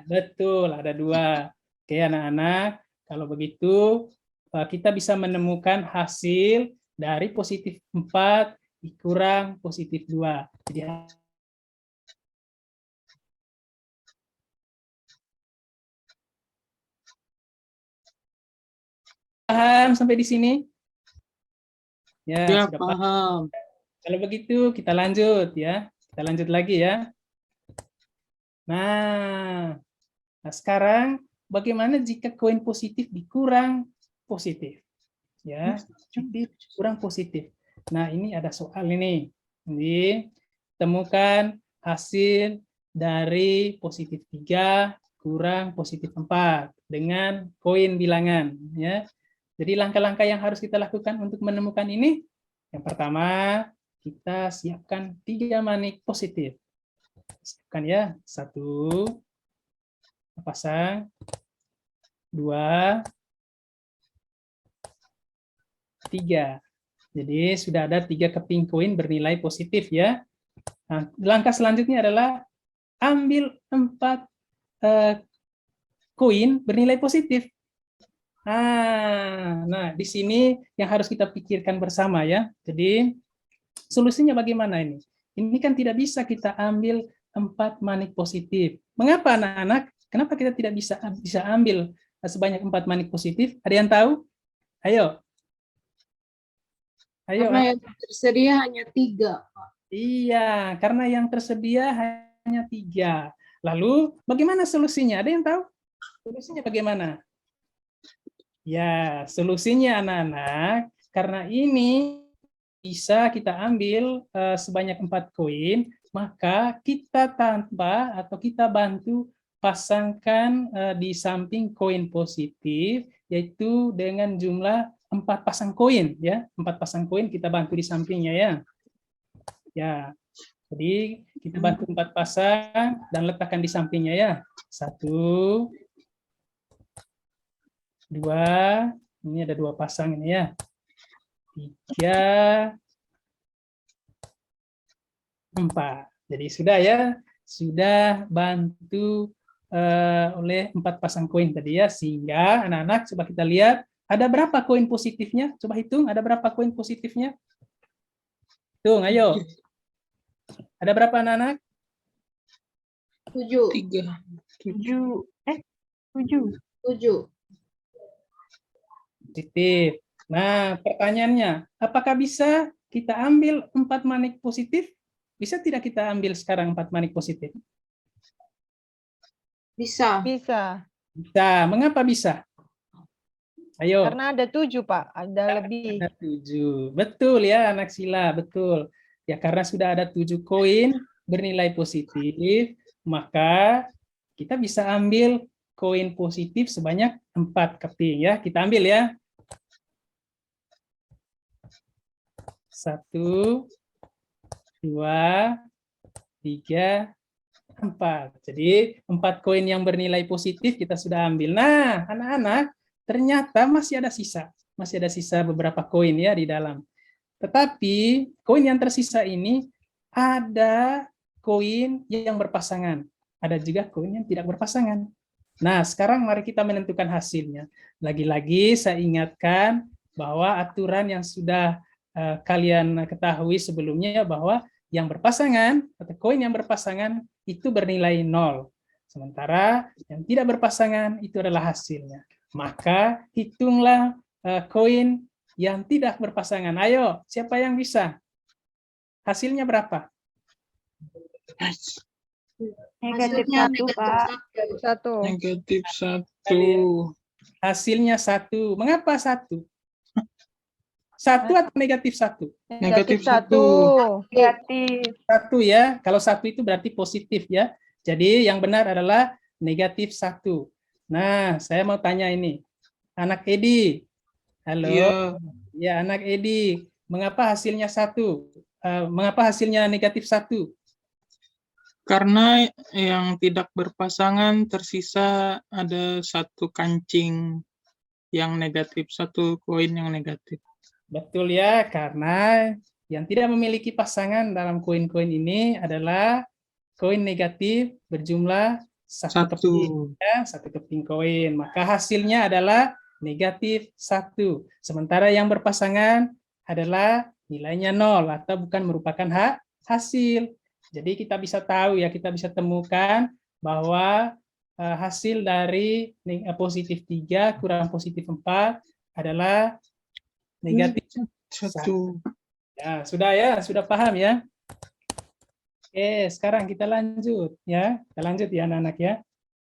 [SPEAKER 1] Betul, ada 2. Oke, anak-anak. Kalau begitu, kita bisa menemukan hasil dari positif 4 dikurang positif 2. Jadi paham sampai di sini? Ya,
[SPEAKER 5] Ya,
[SPEAKER 1] sudah paham.
[SPEAKER 5] paham.
[SPEAKER 1] Kalau begitu kita lanjut ya. Kita lanjut lagi ya. Nah, sekarang bagaimana jika koin positif dikurang positif? Ya, positif kurang positif. Nah, ini ada soal ini. Jadi, temukan hasil dari positif 3 kurang positif 4 dengan koin bilangan ya. Jadi langkah-langkah yang harus kita lakukan untuk menemukan ini, yang pertama kita siapkan 3 manik positif. Siapkan ya, 1 pasang, 2, 3. Jadi sudah ada 3 keping koin bernilai positif ya. Nah, langkah selanjutnya adalah ambil 4 koin bernilai positif. Nah, di sini yang harus kita pikirkan bersama ya. Jadi solusinya bagaimana ini? Ini kan tidak bisa kita ambil 4 manik positif. Mengapa anak-anak? Kenapa kita tidak bisa ambil sebanyak 4 manik positif? Ada yang tahu? Ayo. Ayo.
[SPEAKER 3] Karena yang tersedia hanya 3, Pak.
[SPEAKER 1] Iya, karena yang tersedia hanya 3. Lalu bagaimana solusinya? Ada yang tahu? Solusinya bagaimana? Ya, solusinya anak-anak, karena ini bisa kita ambil sebanyak 4 koin, maka kita tambah atau kita bantu pasangkan di samping koin positif, yaitu dengan jumlah 4 pasang koin ya. 4 pasang koin kita bantu di sampingnya ya. Ya. Jadi kita bantu 4 pasang dan letakkan di sampingnya ya. 1, 2, ini ada 2 pasang ini ya. 3, 4. Jadi sudah ya, sudah bantu oleh 4 pasang koin tadi ya, sehingga anak-anak coba kita lihat ada berapa koin positifnya? Coba hitung, ada berapa koin positifnya? Hitung, ayo. Ada berapa anak-anak?
[SPEAKER 3] 7.
[SPEAKER 2] 7.
[SPEAKER 3] 7.
[SPEAKER 1] Positif. Nah, pertanyaannya, apakah bisa kita ambil 4 manik positif? Bisa tidak kita ambil sekarang 4 manik positif?
[SPEAKER 3] Bisa.
[SPEAKER 2] Bisa.
[SPEAKER 1] Bisa. Mengapa bisa? Ayo.
[SPEAKER 2] Karena ada 7, Pak. Ada lebih.
[SPEAKER 1] Ada 7. Betul ya, anak Sila. Betul. Ya, karena sudah ada 7 koin bernilai positif, maka kita bisa ambil koin positif sebanyak 4 keping ya. Kita ambil ya. 1, 2, 3, 4. Jadi 4 koin yang bernilai positif kita sudah ambil. Nah, anak-anak, ternyata masih ada sisa. Masih ada sisa beberapa koin ya di dalam. Tetapi koin yang tersisa ini ada koin yang berpasangan. Ada juga koin yang tidak berpasangan. Nah, sekarang mari kita menentukan hasilnya. Lagi-lagi saya ingatkan bahwa aturan yang sudah kalian ketahui sebelumnya bahwa yang berpasangan atau koin yang berpasangan itu bernilai 0. Sementara yang tidak berpasangan itu adalah hasilnya. Maka hitunglah koin yang tidak berpasangan. Ayo, siapa yang bisa? Hasilnya berapa?
[SPEAKER 2] Negatif
[SPEAKER 3] Hasilnya
[SPEAKER 2] 1,
[SPEAKER 3] negatif
[SPEAKER 2] Pak.
[SPEAKER 3] 1.
[SPEAKER 2] 1.
[SPEAKER 5] Negatif 1.
[SPEAKER 1] Hasilnya 1. Mengapa 1? 1 atau negatif 1?
[SPEAKER 5] Negatif 1.
[SPEAKER 2] Negatif.
[SPEAKER 1] 1 ya. Kalau 1 itu berarti positif ya. Jadi yang benar adalah negatif 1. Nah, saya mau tanya ini. Anak Edi. Halo.
[SPEAKER 5] Iya.
[SPEAKER 1] Ya, anak Edi. Mengapa hasilnya 1? Mengapa hasilnya negatif 1?
[SPEAKER 5] Karena yang tidak berpasangan tersisa ada satu kancing yang negatif, satu koin yang negatif.
[SPEAKER 1] Betul ya, karena yang tidak memiliki pasangan dalam koin-koin ini adalah koin negatif berjumlah satu keping, ya, satu keping koin. Maka hasilnya adalah negatif 1. Sementara yang berpasangan adalah nilainya 0 atau bukan merupakan hasil. Jadi kita bisa tahu ya, kita bisa temukan bahwa hasil dari positif 3 kurang positif 4 adalah negatif 1. Ya, sudah paham ya? Oke, sekarang kita lanjut ya. Kita lanjut ya anak-anak ya.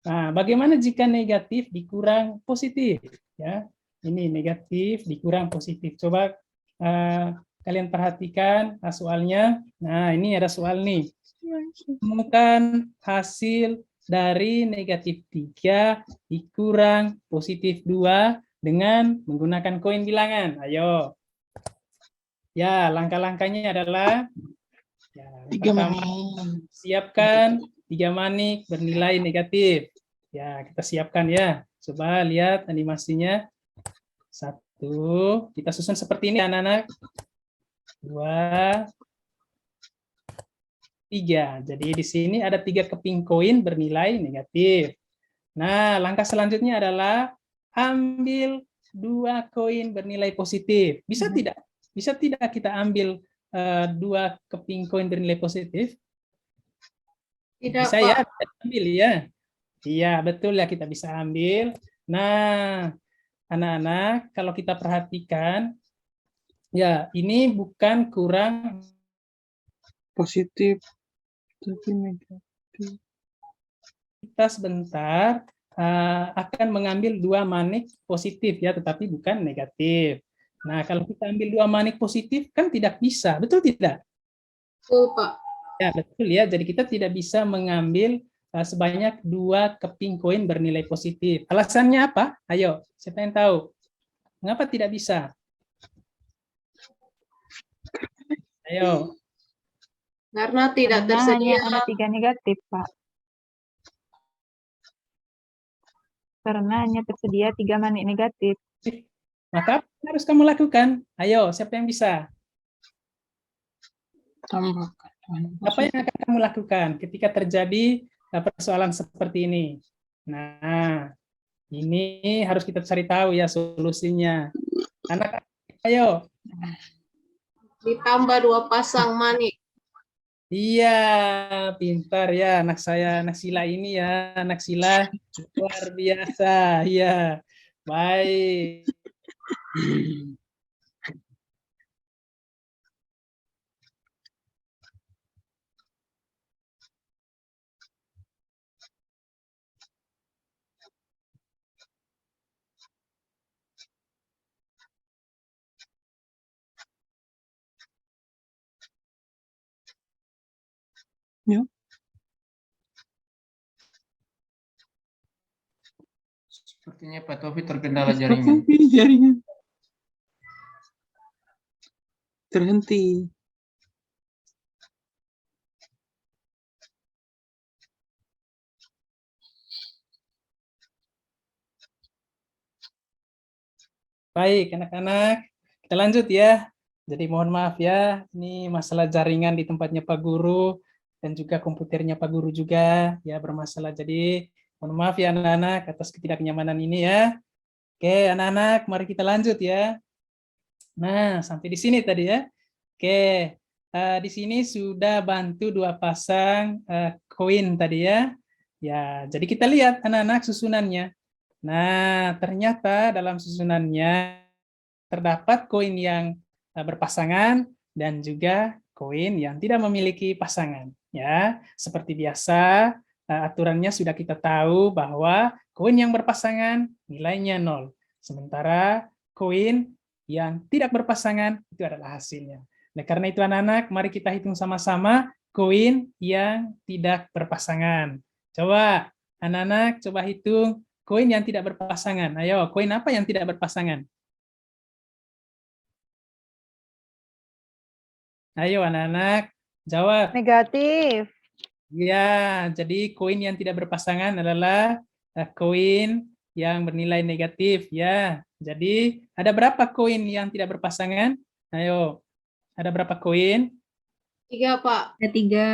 [SPEAKER 1] Nah, bagaimana jika negatif dikurang positif ya? Ini negatif dikurang positif. Coba kalian perhatikan soalnya. Nah, ini ada soal nih. Temukan hasil dari negatif 3 dikurang positif 2 dengan menggunakan koin bilangan. Ayo. Ya, langkah-langkahnya adalah ya,
[SPEAKER 5] 3
[SPEAKER 1] pertama,
[SPEAKER 5] manik.
[SPEAKER 1] siapkan 3 manik bernilai negatif. Ya, kita siapkan ya. Coba lihat animasinya. 1, kita susun seperti ini anak-anak. 2, 3. Jadi di sini ada 3 keping koin bernilai negatif. Nah, langkah selanjutnya adalah ambil 2 koin bernilai positif. Bisa tidak? Bisa tidak kita ambil 2 keping koin bernilai positif?
[SPEAKER 3] Tidak,
[SPEAKER 1] Bisa
[SPEAKER 3] Pak.
[SPEAKER 1] ya, bisa ambil ya. Iya, betul ya, kita bisa ambil. Nah, anak-anak, kalau kita perhatikan, ya ini bukan kurang
[SPEAKER 5] Positif. Tapi negatif.
[SPEAKER 1] kita sebentar akan mengambil 2 manik positif ya, tetapi bukan negatif. Nah, kalau kita ambil 2 manik positif kan tidak bisa, betul tidak?
[SPEAKER 3] Betul, Pak.
[SPEAKER 1] Ya, betul ya. Jadi kita tidak bisa mengambil sebanyak 2 keping koin bernilai positif. Alasannya apa? Ayo, siapa yang tahu? Mengapa tidak bisa? Ayo.
[SPEAKER 3] Karena tidak
[SPEAKER 2] Karena hanya
[SPEAKER 3] tersedia.
[SPEAKER 2] ada 3 negatif, Pak. Karena hanya tersedia 3 manik negatif.
[SPEAKER 1] Maka apa yang harus kamu lakukan? Ayo, siapa yang bisa?
[SPEAKER 5] Tambahkan.
[SPEAKER 1] Apa yang akan kamu lakukan ketika terjadi persoalan seperti ini? Nah, ini harus kita cari tahu ya solusinya. Anak, ayo.
[SPEAKER 3] Ditambah 2 pasang manik.
[SPEAKER 1] Iya, pintar ya anak saya, anak Sila ini ya, anak Sila luar biasa. Iya, baik.
[SPEAKER 5] Ya.
[SPEAKER 4] Sepertinya Pak Taufik terkendala jaringan.
[SPEAKER 5] Jaringan. Terhenti.
[SPEAKER 1] Baik, anak-anak, kita lanjut ya. Jadi mohon maaf ya, ini masalah jaringan di tempatnya Pak Guru dan juga komputernya Pak Guru juga ya bermasalah. Jadi mohon maaf ya anak-anak atas ketidaknyamanan ini ya. Oke, anak-anak, mari kita lanjut ya. Nah, sampai di sini tadi ya. Oke, di sini sudah bantu 2 pasang koin tadi ya. Ya, jadi kita lihat anak-anak susunannya. Nah, ternyata dalam susunannya terdapat koin yang berpasangan dan juga koin yang tidak memiliki pasangan. Ya, seperti biasa, aturannya sudah kita tahu bahwa koin yang berpasangan nilainya 0. Sementara koin yang tidak berpasangan itu adalah hasilnya. Nah, karena itu anak-anak, mari kita hitung sama-sama koin yang tidak berpasangan. Coba anak-anak coba hitung koin yang tidak berpasangan. Ayo, koin apa yang tidak berpasangan? Ayo anak-anak, jawab.
[SPEAKER 2] Negatif.
[SPEAKER 1] Ya, jadi koin yang tidak berpasangan adalah koin yang bernilai negatif ya. Jadi ada berapa koin yang tidak berpasangan? Ayo, ada berapa koin?
[SPEAKER 3] 3, Pak.
[SPEAKER 2] Ada 3.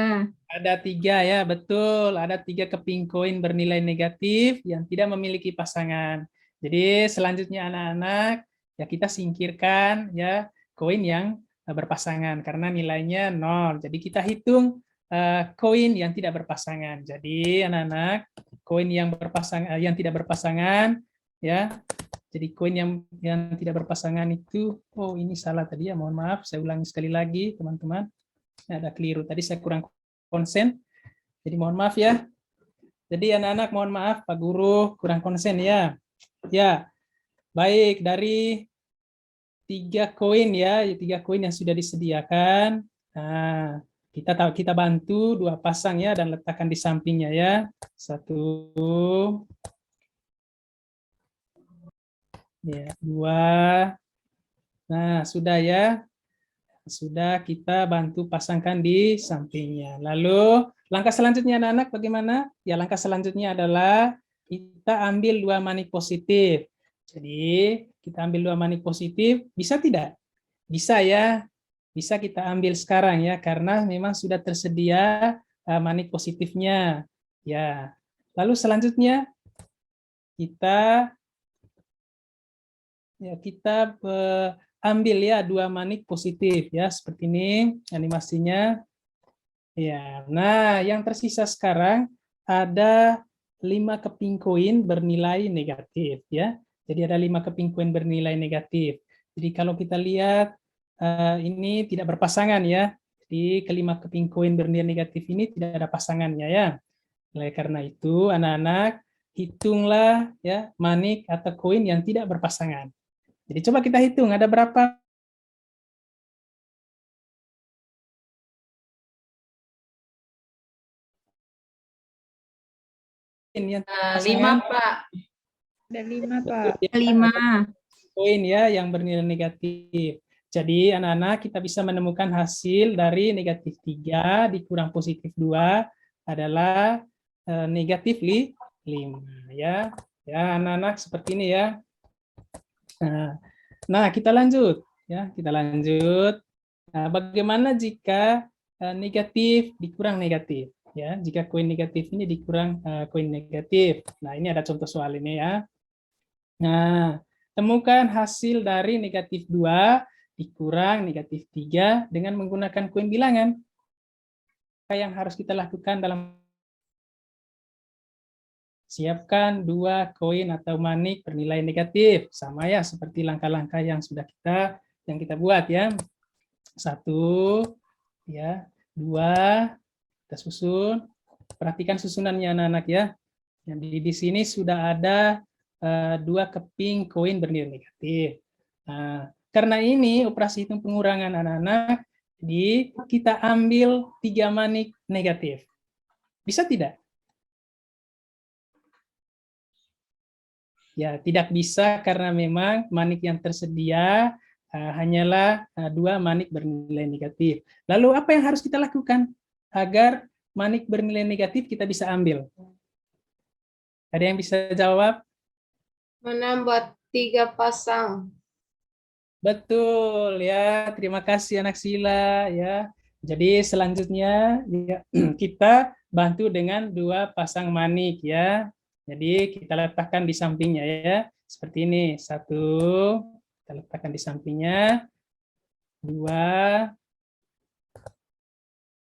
[SPEAKER 1] Ada 3 ya, betul. Ada 3 keping koin bernilai negatif yang tidak memiliki pasangan. Jadi selanjutnya anak-anak ya kita singkirkan ya koin yang berpasangan karena nilainya 0. Jadi kita hitung koin yang tidak berpasangan. Jadi anak-anak koin yang berpasangan yang tidak berpasangan ya. Jadi koin yang tidak berpasangan itu, oh ini salah tadi ya, mohon maaf, saya ulangi sekali lagi teman-teman. Ada keliru tadi, saya kurang konsen. Jadi mohon maaf ya. Jadi anak-anak mohon maaf Pak Guru kurang konsen ya. Ya. Baik, dari 3 koin ya, 3 koin yang sudah disediakan. Nah, kita bantu 2 pasang ya dan letakkan di sampingnya ya. 1 ya, 2. Nah, sudah ya. Sudah kita bantu pasangkan di sampingnya. Lalu langkah selanjutnya anak-anak bagaimana? Ya langkah selanjutnya adalah kita ambil 2 manik positif. Jadi kita ambil 2 manik positif, bisa tidak? Bisa ya, bisa kita ambil sekarang ya, karena memang sudah tersedia manik positifnya. Ya, lalu selanjutnya kita ambil ya 2 manik positif ya, seperti ini animasinya. Ya, nah yang tersisa sekarang ada 5 keping koin bernilai negatif ya. Jadi ada 5 keping koin bernilai negatif. Jadi kalau kita lihat ini tidak berpasangan ya. Jadi kelima keping koin bernilai negatif ini tidak ada pasangannya ya. Oleh karena itu anak-anak hitunglah ya manik atau koin yang tidak berpasangan. Jadi coba kita hitung ada berapa yang
[SPEAKER 3] 5, Pak.
[SPEAKER 2] Ada 5, Pak.
[SPEAKER 1] 5 koin ya yang bernilai negatif. Jadi anak-anak kita bisa menemukan hasil dari negatif 3 dikurang positif 2 adalah negatif 5 ya. Ya anak-anak seperti ini ya. Nah kita lanjut ya, kita lanjut. Nah, bagaimana jika negatif dikurang negatif? Ya, jika koin negatif ini dikurang koin negatif. Nah, ini ada contoh soal ini ya. Nah, temukan hasil dari negatif 2 dikurang negatif 3 dengan menggunakan koin bilangan. Apa yang harus kita lakukan dalam siapkan 2 koin atau manik bernilai negatif. Sama ya seperti langkah-langkah yang sudah kita buat ya. 1 ya, 2 kita susun. Perhatikan susunannya anak-anak ya. Yang di sini sudah ada 2 keping koin bernilai negatif. Nah, karena ini operasi hitung pengurangan anak-anak, jadi kita ambil 3 manik negatif. Bisa tidak? Ya, tidak bisa karena memang manik yang tersedia hanyalah 2 manik bernilai negatif. Lalu apa yang harus kita lakukan agar manik bernilai negatif kita bisa ambil? Ada yang bisa jawab?
[SPEAKER 3] Menambah 3 pasang.
[SPEAKER 1] Betul ya, terima kasih anak Sila ya. Jadi selanjutnya ya, kita bantu dengan 2 pasang manik ya. Jadi kita letakkan di sampingnya ya. Seperti ini, 1 kita letakkan di sampingnya, 2,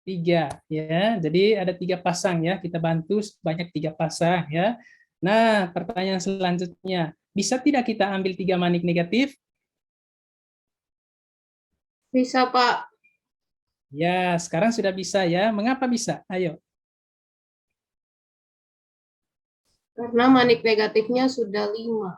[SPEAKER 1] 3 ya. Jadi ada 3 pasang ya. Kita bantu sebanyak 3 pasang ya. Nah, pertanyaan selanjutnya, bisa tidak kita ambil 3 manik negatif?
[SPEAKER 3] Bisa, Pak.
[SPEAKER 1] Ya, sekarang sudah bisa ya. Mengapa bisa? Ayo.
[SPEAKER 3] Karena manik negatifnya sudah 5.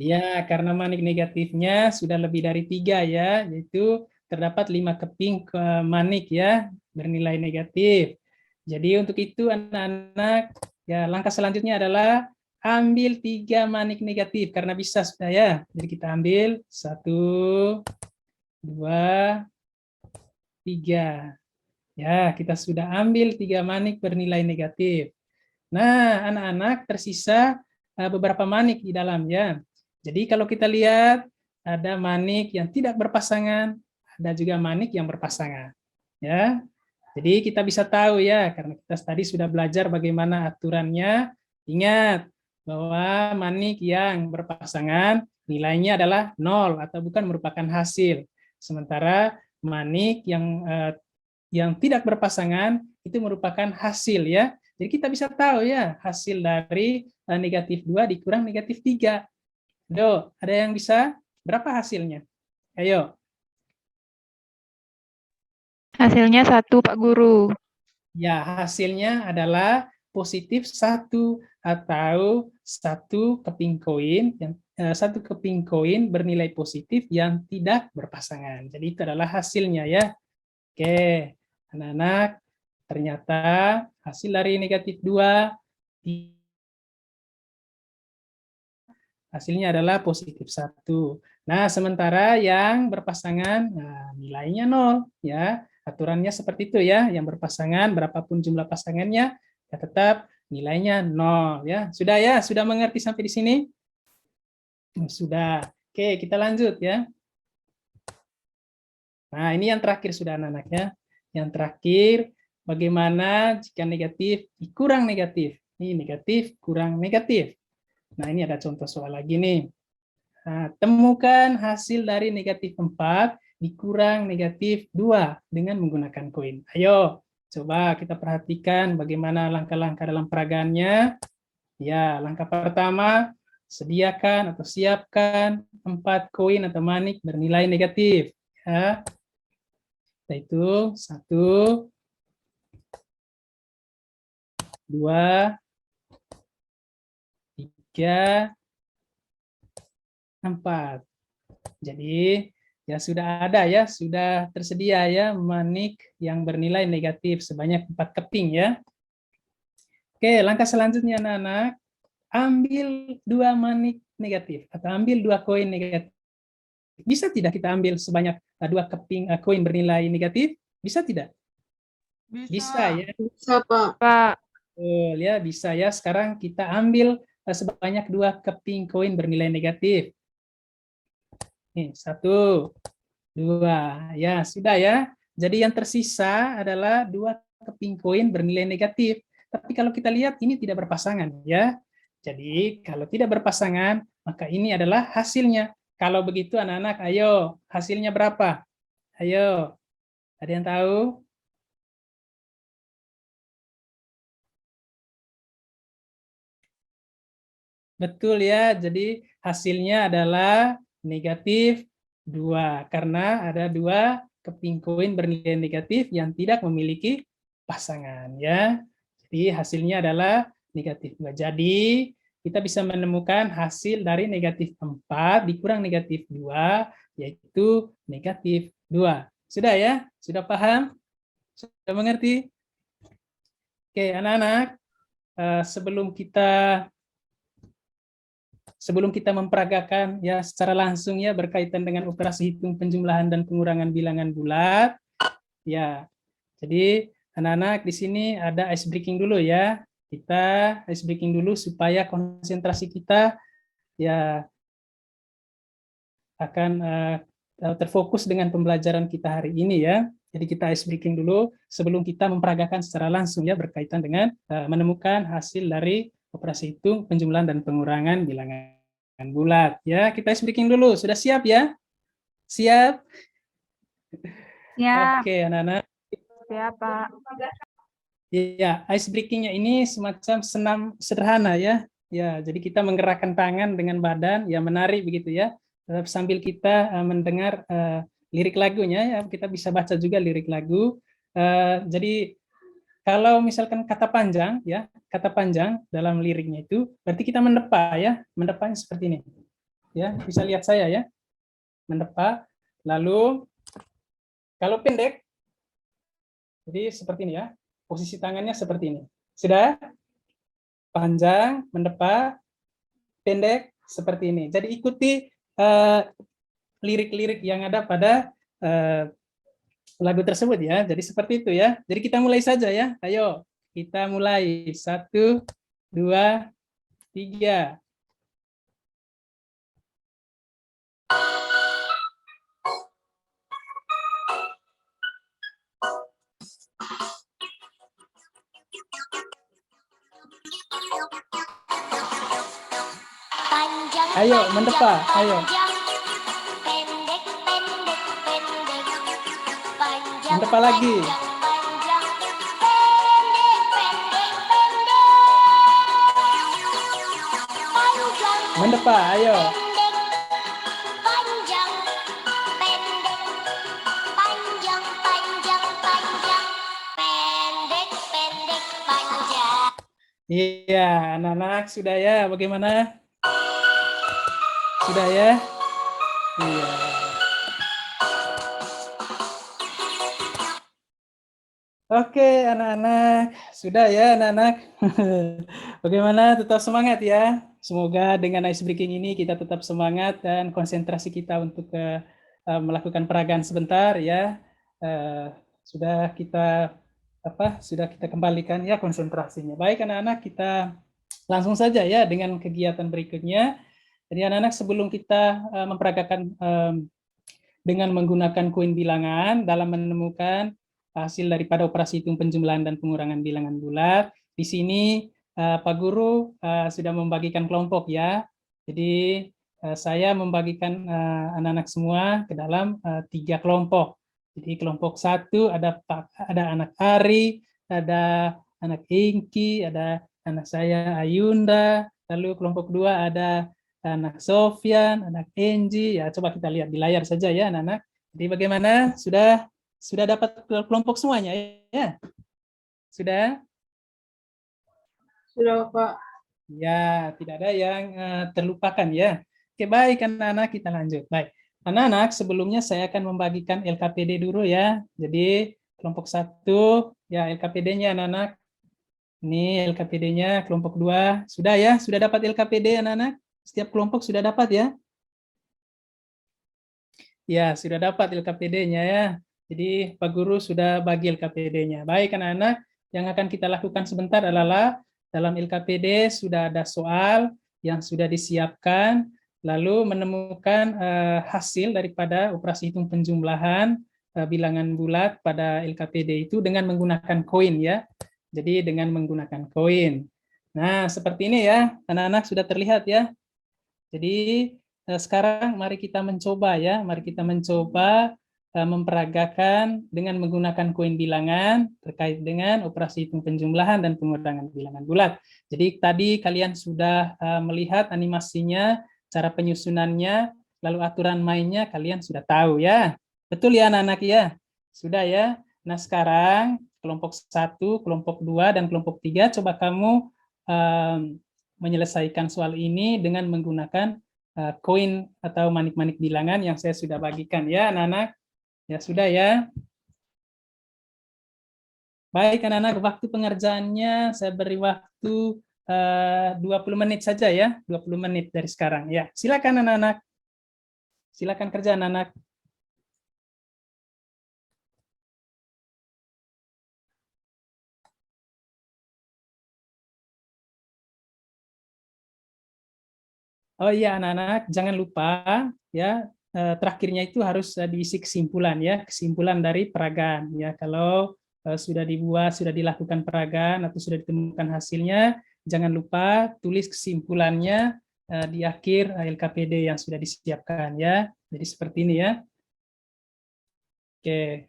[SPEAKER 1] Ya, karena manik negatifnya sudah lebih dari 3 ya, yaitu terdapat 5 keping manik ya, bernilai negatif. Jadi untuk itu anak-anak, ya langkah selanjutnya adalah ambil 3 manik negatif, karena bisa sudah ya. Jadi kita ambil 1, 2, 3. Ya, kita sudah ambil 3 manik bernilai negatif. Nah, anak-anak tersisa beberapa manik di dalam ya. Jadi kalau kita lihat ada manik yang tidak berpasangan, ada juga manik yang berpasangan. Ya. Jadi kita bisa tahu ya, karena kita tadi sudah belajar bagaimana aturannya. Ingat bahwa manik yang berpasangan nilainya adalah 0 atau bukan merupakan hasil. Sementara manik yang tidak berpasangan itu merupakan hasil ya. Jadi kita bisa tahu ya hasil dari negatif 2 dikurang negatif 3. Do, ada yang bisa? Berapa hasilnya? Ayo.
[SPEAKER 2] Hasilnya 1, Pak Guru.
[SPEAKER 1] Ya, hasilnya adalah positif 1 atau 1 keping koin yang 1 keping koin bernilai positif yang tidak berpasangan. Jadi itu adalah hasilnya ya. Oke, anak-anak, ternyata hasil dari negatif 2 hasilnya adalah positif 1. Nah, sementara yang berpasangan, nah, nilainya 0. Ya. Aturannya seperti itu ya, yang berpasangan, berapapun jumlah pasangannya, ya tetap nilainya 0. Ya. Sudah ya, sudah mengerti sampai di sini? Sudah. Oke, kita lanjut ya. Nah, ini yang terakhir sudah anak-anak ya. Yang terakhir, bagaimana jika negatif dikurang negatif. Ini negatif kurang negatif. Nah, ini ada contoh soal lagi nih. Nah, temukan hasil dari negatif 4 dikurang negatif 2 dengan menggunakan koin. Ayo, coba kita perhatikan bagaimana langkah-langkah dalam peragaannya. Ya, langkah pertama, sediakan atau siapkan 4 koin atau manik bernilai negatif. Ya. Yaitu 1, 2, 3, 4. Jadi ya sudah ada ya, sudah tersedia ya manik yang bernilai negatif sebanyak 4 keping ya. Oke, langkah selanjutnya anak-anak, ambil 2 manik negatif atau ambil 2 koin negatif. Bisa tidak kita ambil sebanyak 2 keping koin bernilai negatif? Bisa tidak? Bisa ya.
[SPEAKER 3] Bisa, Pak.
[SPEAKER 2] Pak.
[SPEAKER 1] Betul ya, bisa ya. Sekarang kita ambil sebanyak 2 keping koin bernilai negatif. Nih, 1, 2. Ya, sudah ya. Jadi yang tersisa adalah 2 keping koin bernilai negatif. Tapi kalau kita lihat ini tidak berpasangan ya. Jadi kalau tidak berpasangan, maka ini adalah hasilnya. Kalau begitu anak-anak, ayo hasilnya berapa? Ayo, ada yang tahu? Betul ya, jadi hasilnya adalah negatif 2. Karena ada 2 keping koin bernilai negatif yang tidak memiliki pasangan. Ya. Jadi hasilnya adalah negatif 2. Jadi kita bisa menemukan hasil dari negatif 4 dikurang negatif 2, yaitu negatif 2. Sudah ya? Sudah paham? Sudah mengerti? Oke, anak-anak, sebelum kita memperagakan ya secara langsung ya berkaitan dengan operasi hitung penjumlahan dan pengurangan bilangan bulat, ya. Jadi anak-anak di sini ada ice breaking dulu ya. Kita ice breaking dulu supaya konsentrasi kita ya akan terfokus dengan pembelajaran kita hari ini ya. Jadi kita ice breaking dulu sebelum kita memperagakan secara langsung ya berkaitan dengan menemukan hasil dari operasi hitung penjumlahan dan pengurangan bilangan bulat ya. Kita ice breaking dulu. Sudah siap ya? Siap?
[SPEAKER 2] Siap.
[SPEAKER 1] Oke, anak-anak.
[SPEAKER 2] Siap, Pak.
[SPEAKER 1] Ya, ice breaking-nya ini semacam senam sederhana ya. Ya, jadi kita menggerakkan tangan dengan badan, ya menari begitu ya. Sambil kita mendengar lirik lagunya, ya kita bisa baca juga lirik lagu. Jadi kalau misalkan kata panjang, ya kata panjang dalam liriknya itu, berarti kita mendepa ya, mendepanya seperti ini. Ya, bisa lihat saya ya, mendepa. Lalu kalau pendek, jadi seperti ini ya. Posisi tangannya seperti ini. Sudah? Panjang, mendepa, pendek, seperti ini. Jadi ikuti lirik-lirik yang ada pada lagu tersebut ya. Jadi seperti itu ya. Jadi kita mulai saja ya. Ayo, kita mulai. 1, 2, 3. Ayo, mendepa. Ayo. Mendepa lagi. Mendepa, ayo. Iya, anak-anak sudah ya, bagaimana? Sudah ya? Iya. Oke, anak-anak. Sudah ya, anak-anak. Bagaimana? Tetap semangat ya. Semoga dengan ice breaking ini kita tetap semangat dan konsentrasi kita untuk melakukan peragaan sebentar ya. Sudah kita kembalikan ya konsentrasinya. Baik anak-anak, kita langsung saja ya dengan kegiatan berikutnya. Jadi anak-anak sebelum kita memperagakan dengan menggunakan koin bilangan dalam menemukan hasil daripada operasi hitung penjumlahan dan pengurangan bilangan bulat, di sini Pak Guru sudah membagikan kelompok ya. Jadi saya membagikan anak-anak semua ke dalam 3 kelompok. Jadi kelompok 1 ada anak Ari, ada anak Inki, ada anak saya Ayunda, lalu kelompok 2 ada anak Sofyan, anak Enji. Ya, coba kita lihat di layar saja ya anak-anak. Jadi bagaimana? Sudah dapat kelompok semuanya ya? Sudah?
[SPEAKER 3] Sudah, Pak.
[SPEAKER 1] Ya, tidak ada yang terlupakan ya. Oke, baik anak-anak, kita lanjut. Baik. Anak-anak, sebelumnya saya akan membagikan LKPD dulu ya. Jadi kelompok 1 ya LKPD-nya anak-anak. Ini LKPD-nya kelompok 2. Sudah ya? Sudah dapat LKPD anak-anak? Setiap kelompok sudah dapat ya? Ya, sudah dapat LKPD-nya ya. Jadi Pak Guru sudah bagi LKPD-nya. Baik anak-anak, yang akan kita lakukan sebentar adalah dalam LKPD sudah ada soal yang sudah disiapkan, lalu menemukan hasil daripada operasi hitung penjumlahan bilangan bulat pada LKPD itu dengan menggunakan koin ya. Jadi dengan menggunakan koin. Nah, seperti ini ya, anak-anak sudah terlihat ya. Jadi sekarang mari kita mencoba ya, mari kita mencoba memperagakan dengan menggunakan koin bilangan terkait dengan operasi hitung penjumlahan dan pengurangan bilangan bulat. Jadi tadi kalian sudah melihat animasinya, cara penyusunannya, lalu aturan mainnya kalian sudah tahu ya. Betul ya anak-anak ya? Sudah ya? Nah sekarang kelompok 1, kelompok 2, dan kelompok 3 coba kamu menyelesaikan soal ini dengan menggunakan koin atau manik-manik bilangan yang saya sudah bagikan ya anak-anak. Ya sudah ya. Baik anak-anak, waktu pengerjaannya saya beri waktu 20 menit saja ya, 20 menit dari sekarang. Ya, silakan anak-anak. Silakan kerja anak-anak. Oh iya anak-anak, jangan lupa ya terakhirnya itu harus diisi kesimpulan ya, kesimpulan dari peragaan ya. Kalau sudah dibuat, sudah dilakukan peragaan atau sudah ditemukan hasilnya, jangan lupa tulis kesimpulannya di akhir LKPD yang sudah disiapkan ya. Jadi seperti ini ya. Oke.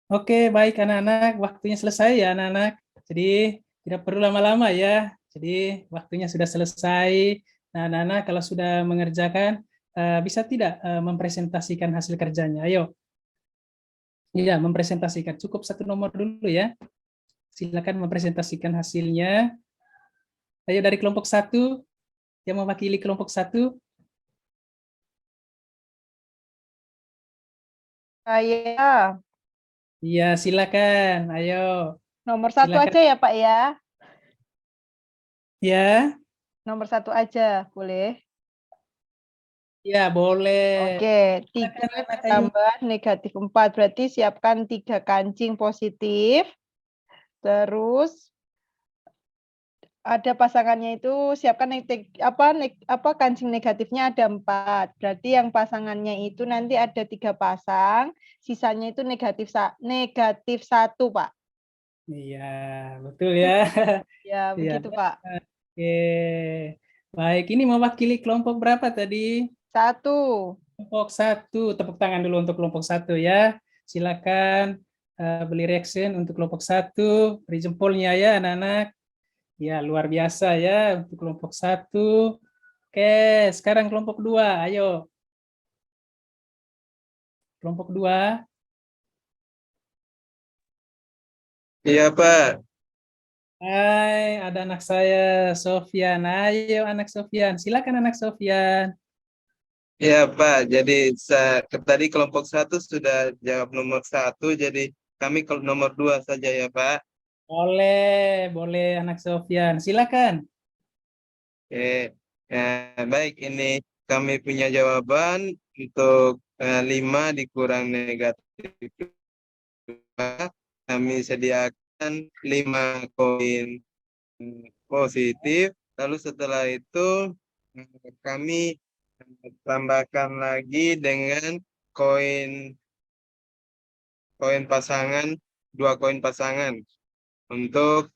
[SPEAKER 1] Oke, baik anak-anak, waktunya selesai ya anak-anak. Jadi tidak perlu lama-lama ya. Jadi waktunya sudah selesai. Nah, anak-anak kalau sudah mengerjakan, bisa tidak mempresentasikan hasil kerjanya? Ayo. Iya, mempresentasikan. Cukup satu nomor dulu ya. Silakan mempresentasikan hasilnya. Ayo dari kelompok 1, yang mewakili kelompok 1.
[SPEAKER 2] Saya
[SPEAKER 1] Iya, silakan. Ayo.
[SPEAKER 2] nomor 1
[SPEAKER 1] Silakan.
[SPEAKER 2] aja ya Pak ya.
[SPEAKER 1] Ya,
[SPEAKER 2] Nomor 1 aja, boleh?
[SPEAKER 1] ya boleh.
[SPEAKER 2] Oke, 3
[SPEAKER 1] Silakan, anak, ayo.
[SPEAKER 2] tambah negatif 4. Berarti siapkan 3 kancing positif. Terus ada pasangannya itu siapkan kancing negatifnya ada 4. Berarti yang pasangannya itu nanti ada 3 pasang, sisanya itu negatif 1, Pak.
[SPEAKER 1] Iya, betul ya.
[SPEAKER 2] Ya,
[SPEAKER 1] Iya.
[SPEAKER 2] begitu, Pak.
[SPEAKER 1] Oke. Baik, ini mewakili kelompok berapa tadi?
[SPEAKER 2] 1.
[SPEAKER 1] Kelompok 1. Tepuk tangan dulu untuk kelompok 1 ya. Silakan beli reaction untuk kelompok 1. Beri jempolnya ya anak-anak. Ya, luar biasa ya untuk kelompok 1. Oke, sekarang kelompok 2. Ayo. Kelompok 2.
[SPEAKER 6] Iya, Pak.
[SPEAKER 1] Hai, ada anak saya, Sofyan. Ayo, anak Sofyan. Silakan, anak Sofyan.
[SPEAKER 6] Iya, Pak. Jadi tadi kelompok 1 sudah jawab nomor 1, jadi kami ke nomor 2 saja ya, Pak.
[SPEAKER 1] Boleh, anak Sofyan. Silakan.
[SPEAKER 6] Oke. Baik, ini kami punya jawaban untuk 5 dikurang negatif 2. Kami sediakan 5 koin positif. Lalu setelah itu kami tambahkan lagi dengan koin pasangan, 2 koin pasangan untuk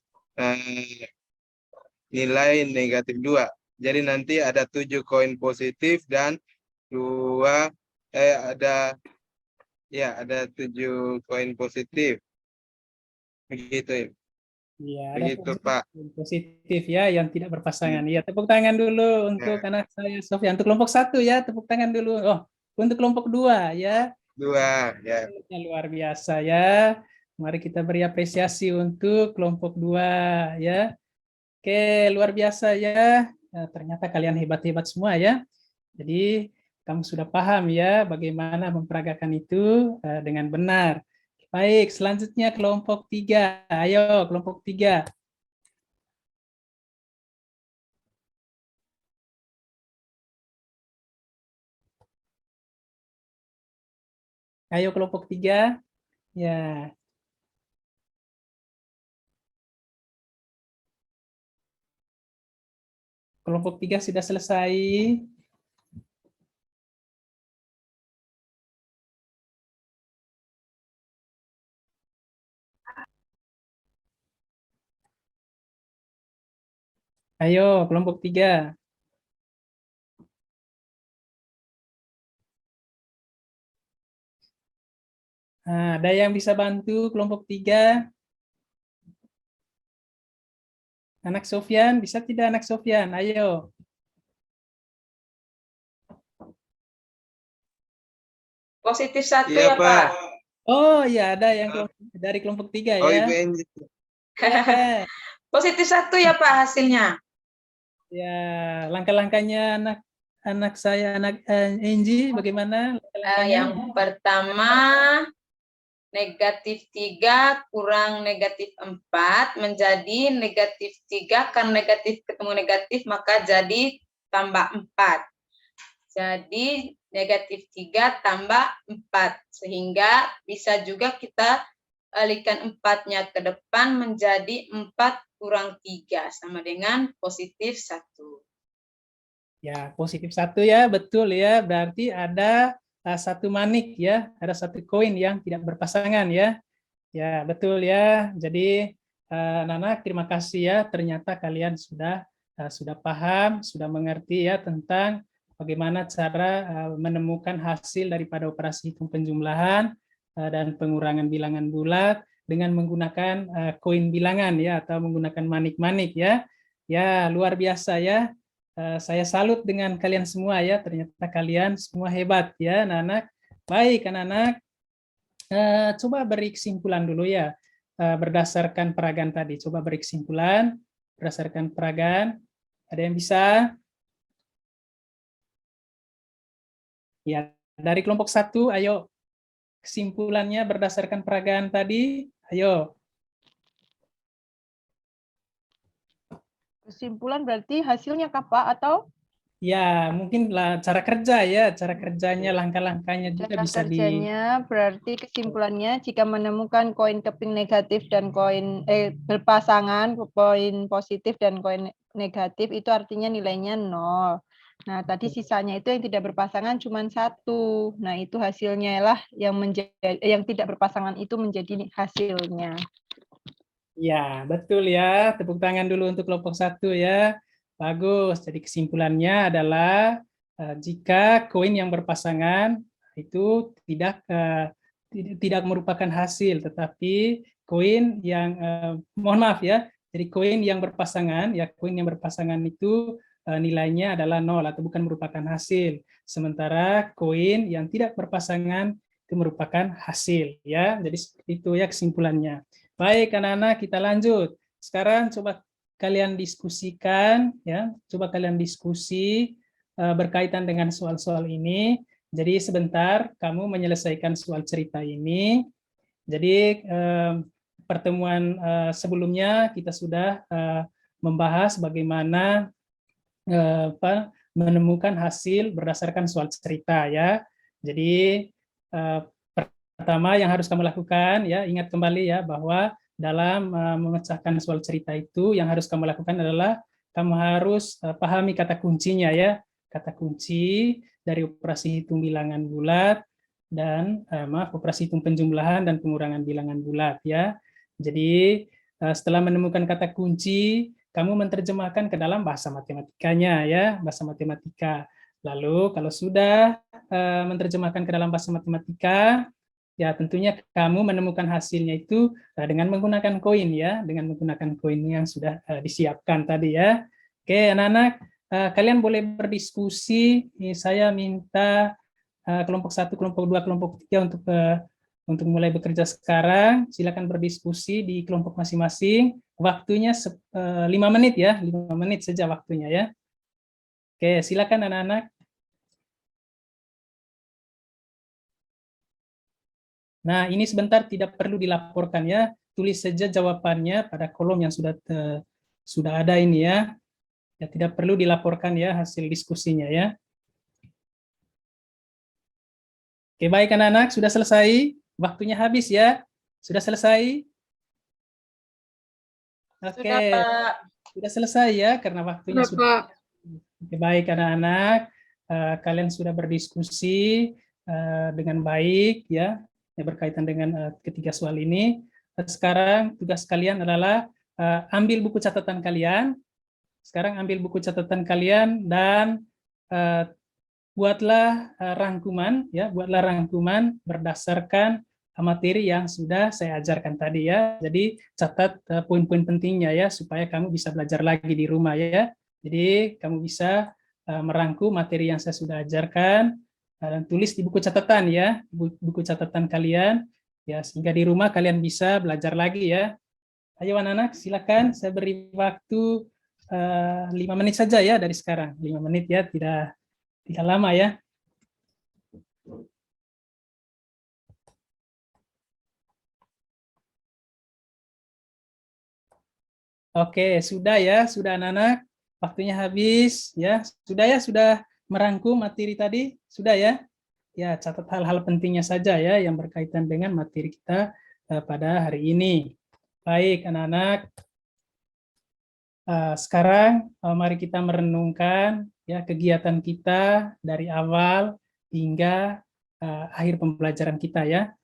[SPEAKER 6] nilai negatif 2. Jadi nanti ada 7 koin positif dan ada 7 koin positif. Begitu.
[SPEAKER 1] Iya, ada
[SPEAKER 6] Begitu, Pak.
[SPEAKER 1] positif ya yang tidak berpasangan. Iya, tepuk tangan dulu untuk anak saya Sofyan. Untuk kelompok 1 ya, tepuk tangan dulu. Oh, untuk kelompok 2 ya.
[SPEAKER 6] 2, ya.
[SPEAKER 1] Luar biasa ya. Mari kita beri apresiasi untuk kelompok 2 ya. Oke, luar biasa ya. Ternyata kalian hebat-hebat semua ya. Jadi kamu sudah paham ya bagaimana memperagakan itu dengan benar. Baik, selanjutnya kelompok 3. Ayo, kelompok 3. Ayo, kelompok 3. Ya. Kelompok 3 sudah selesai. Ayo, kelompok 3. Nah, ada yang bisa bantu kelompok 3? Anak Sofyan, bisa tidak anak Sofyan? Ayo.
[SPEAKER 7] Positif 1
[SPEAKER 6] Iya,
[SPEAKER 7] ya, Pak.
[SPEAKER 1] Oh ya, ada yang dari kelompok 3
[SPEAKER 6] Oh,
[SPEAKER 1] ya.
[SPEAKER 6] Ibu Enji.
[SPEAKER 1] Silakan.
[SPEAKER 7] Positif 1 ya, Pak, hasilnya.
[SPEAKER 1] Ya, langkah-langkahnya anak saya, anak Angie, bagaimana langkah-langkahnya?
[SPEAKER 7] Yang pertama, negatif 3 kurang negatif 4 menjadi negatif 3, karena negatif ketemu negatif maka jadi tambah 4. Jadi negatif 3 tambah 4, sehingga bisa juga kita alihkan 4-nya ke depan menjadi 4 kurang 3, sama dengan positif 1.
[SPEAKER 1] Ya, positif 1 ya, betul ya. Berarti ada satu manik ya, ada satu koin yang tidak berpasangan ya. Ya, betul ya. Jadi anak-anak terima kasih ya. Ternyata kalian sudah paham, sudah mengerti ya tentang bagaimana cara menemukan hasil daripada operasi hitung penjumlahan dan pengurangan bilangan bulat dengan menggunakan koin bilangan ya, atau menggunakan manik-manik ya. Ya, luar biasa ya. Saya salut dengan kalian semua ya. Ternyata kalian semua hebat ya, anak-anak. Baik, anak-anak. Coba beri kesimpulan dulu ya. Berdasarkan peragaan tadi. Coba beri kesimpulan berdasarkan peragaan. Ada yang bisa? Ya, dari kelompok 1, ayo. Kesimpulannya berdasarkan peragaan tadi. Ayo.
[SPEAKER 2] Kesimpulan berarti hasilnya Pak atau
[SPEAKER 1] Ya, mungkin lah cara kerja ya, cara kerjanya, langkah-langkahnya juga
[SPEAKER 2] cara
[SPEAKER 1] bisa
[SPEAKER 2] kerjanya berarti kesimpulannya jika menemukan koin keping negatif dan koin berpasangan koin positif dan koin negatif itu artinya nilainya 0. Nah, tadi sisanya itu yang tidak berpasangan cuma 1. Nah, itu hasilnya lah yang yang tidak berpasangan itu menjadi hasilnya.
[SPEAKER 1] Ya, betul ya. Tepuk tangan dulu untuk kelompok 1 ya. Bagus. Jadi kesimpulannya adalah jika koin yang berpasangan itu tidak merupakan hasil, tetapi koin yang mohon maaf ya. Jadi koin yang berpasangan itu nilainya adalah 0 atau bukan merupakan hasil. Sementara koin yang tidak berpasangan itu merupakan hasil ya. Jadi seperti itu ya kesimpulannya. Baik anak-anak, kita lanjut. Sekarang coba kalian diskusikan ya. Coba kalian diskusi berkaitan dengan soal-soal ini. Jadi sebentar kamu menyelesaikan soal cerita ini. Jadi pertemuan sebelumnya kita sudah membahas bagaimana menemukan hasil berdasarkan soal cerita ya. Jadi pertama yang harus kamu lakukan ya, ingat kembali ya bahwa dalam memecahkan soal cerita itu yang harus kamu lakukan adalah kamu harus pahami kata kuncinya ya. Kata kunci dari operasi hitung bilangan bulat dan operasi hitung penjumlahan dan pengurangan bilangan bulat ya. Jadi setelah menemukan kata kunci, kamu menerjemahkan ke dalam bahasa matematikanya ya, bahasa matematika. Lalu kalau sudah menerjemahkan ke dalam bahasa matematika, ya tentunya kamu menemukan hasilnya itu dengan menggunakan koin ya, dengan menggunakan koin yang sudah disiapkan tadi ya. Oke anak-anak, kalian boleh berdiskusi. Saya minta kelompok 1, kelompok 2, kelompok 3 untuk mulai bekerja sekarang. Silakan berdiskusi di kelompok masing-masing. Waktunya 5 menit ya, 5 menit saja waktunya ya. Oke, silakan anak-anak. Nah, ini sebentar tidak perlu dilaporkan ya. Tulis saja jawabannya pada kolom yang sudah ada ini ya. Ya, tidak perlu dilaporkan ya hasil diskusinya ya. Oke, baik anak-anak, sudah selesai? Waktunya habis ya. Sudah selesai? Oke.
[SPEAKER 7] Sudah, Pak.
[SPEAKER 1] Sudah selesai ya karena waktunya sudah. Oke, baik anak-anak. Kalian sudah berdiskusi dengan baik ya. Berkaitan dengan ketiga soal ini. Sekarang tugas kalian adalah ambil buku catatan kalian. Sekarang ambil buku catatan kalian dan buatlah rangkuman ya, buatlah rangkuman berdasarkan materi yang sudah saya ajarkan tadi ya. Jadi catat poin-poin pentingnya ya supaya kamu bisa belajar lagi di rumah ya. Jadi kamu bisa merangkum materi yang saya sudah ajarkan. Dan tulis di buku catatan ya, buku catatan kalian ya, sehingga di rumah kalian bisa belajar lagi ya. Ayo anak-anak, silakan saya beri waktu 5 menit saja ya dari sekarang. 5 menit ya, tidak lama ya. Oke, sudah ya, sudah anak-anak. Waktunya habis ya. Sudah merangkum materi tadi? Sudah ya? Ya, catat hal-hal pentingnya saja ya yang berkaitan dengan materi kita pada hari ini. Baik, anak-anak. Sekarang mari kita merenungkan ya kegiatan kita dari awal hingga akhir pembelajaran kita ya.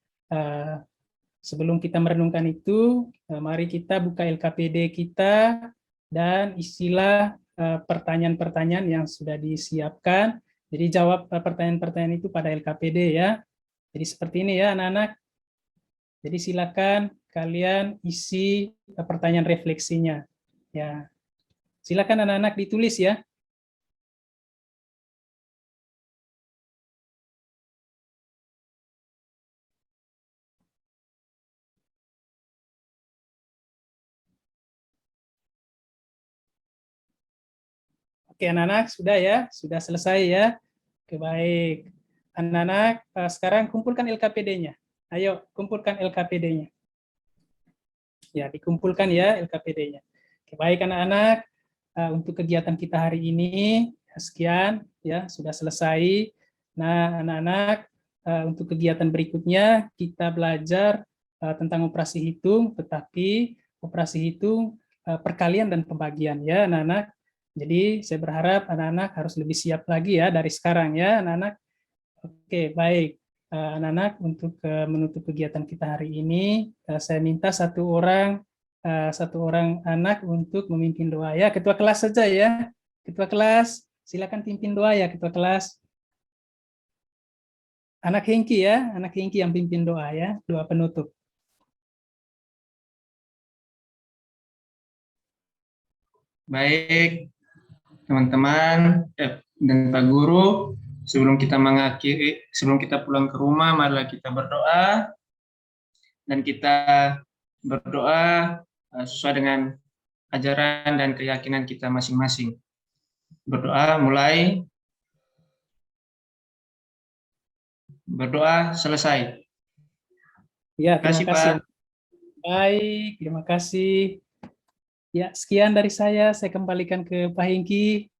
[SPEAKER 1] Sebelum kita merenungkan itu, mari kita buka LKPD kita dan isilah pertanyaan-pertanyaan yang sudah disiapkan. Jadi jawab pertanyaan-pertanyaan itu pada LKPD ya. Jadi seperti ini ya anak-anak. Jadi silakan kalian isi pertanyaan refleksinya. Ya, silakan anak-anak ditulis ya. Oke, anak-anak sudah ya, sudah selesai ya. Oke, baik. Anak-anak, sekarang kumpulkan LKPD-nya. Ayo, kumpulkan LKPD-nya. Ya, dikumpulkan ya LKPD-nya. Oke, baik anak-anak, untuk kegiatan kita hari ini sekian ya, sudah selesai. Nah, anak-anak, untuk kegiatan berikutnya kita belajar tentang operasi hitung, tetapi operasi hitung perkalian dan pembagian ya, anak-anak. Jadi saya berharap anak-anak harus lebih siap lagi ya dari sekarang ya, anak-anak. Oke, baik. Anak-anak, untuk menutup kegiatan kita hari ini, saya minta satu orang anak untuk memimpin doa ya. Ketua kelas saja ya. Ketua kelas, silakan pimpin doa ya, ketua kelas. Anak Hengki ya, anak Hengki yang pimpin doa ya, doa penutup.
[SPEAKER 4] Baik, teman-teman dan Pak Guru, sebelum kita pulang ke rumah, marilah kita berdoa dan kita berdoa sesuai dengan ajaran dan keyakinan kita masing-masing. Berdoa mulai, berdoa selesai.
[SPEAKER 1] Ya,
[SPEAKER 4] Terima kasih,
[SPEAKER 1] terima kasih.
[SPEAKER 4] Pak.
[SPEAKER 1] Baik, terima kasih. Ya, sekian dari saya kembalikan ke Pak Hengki.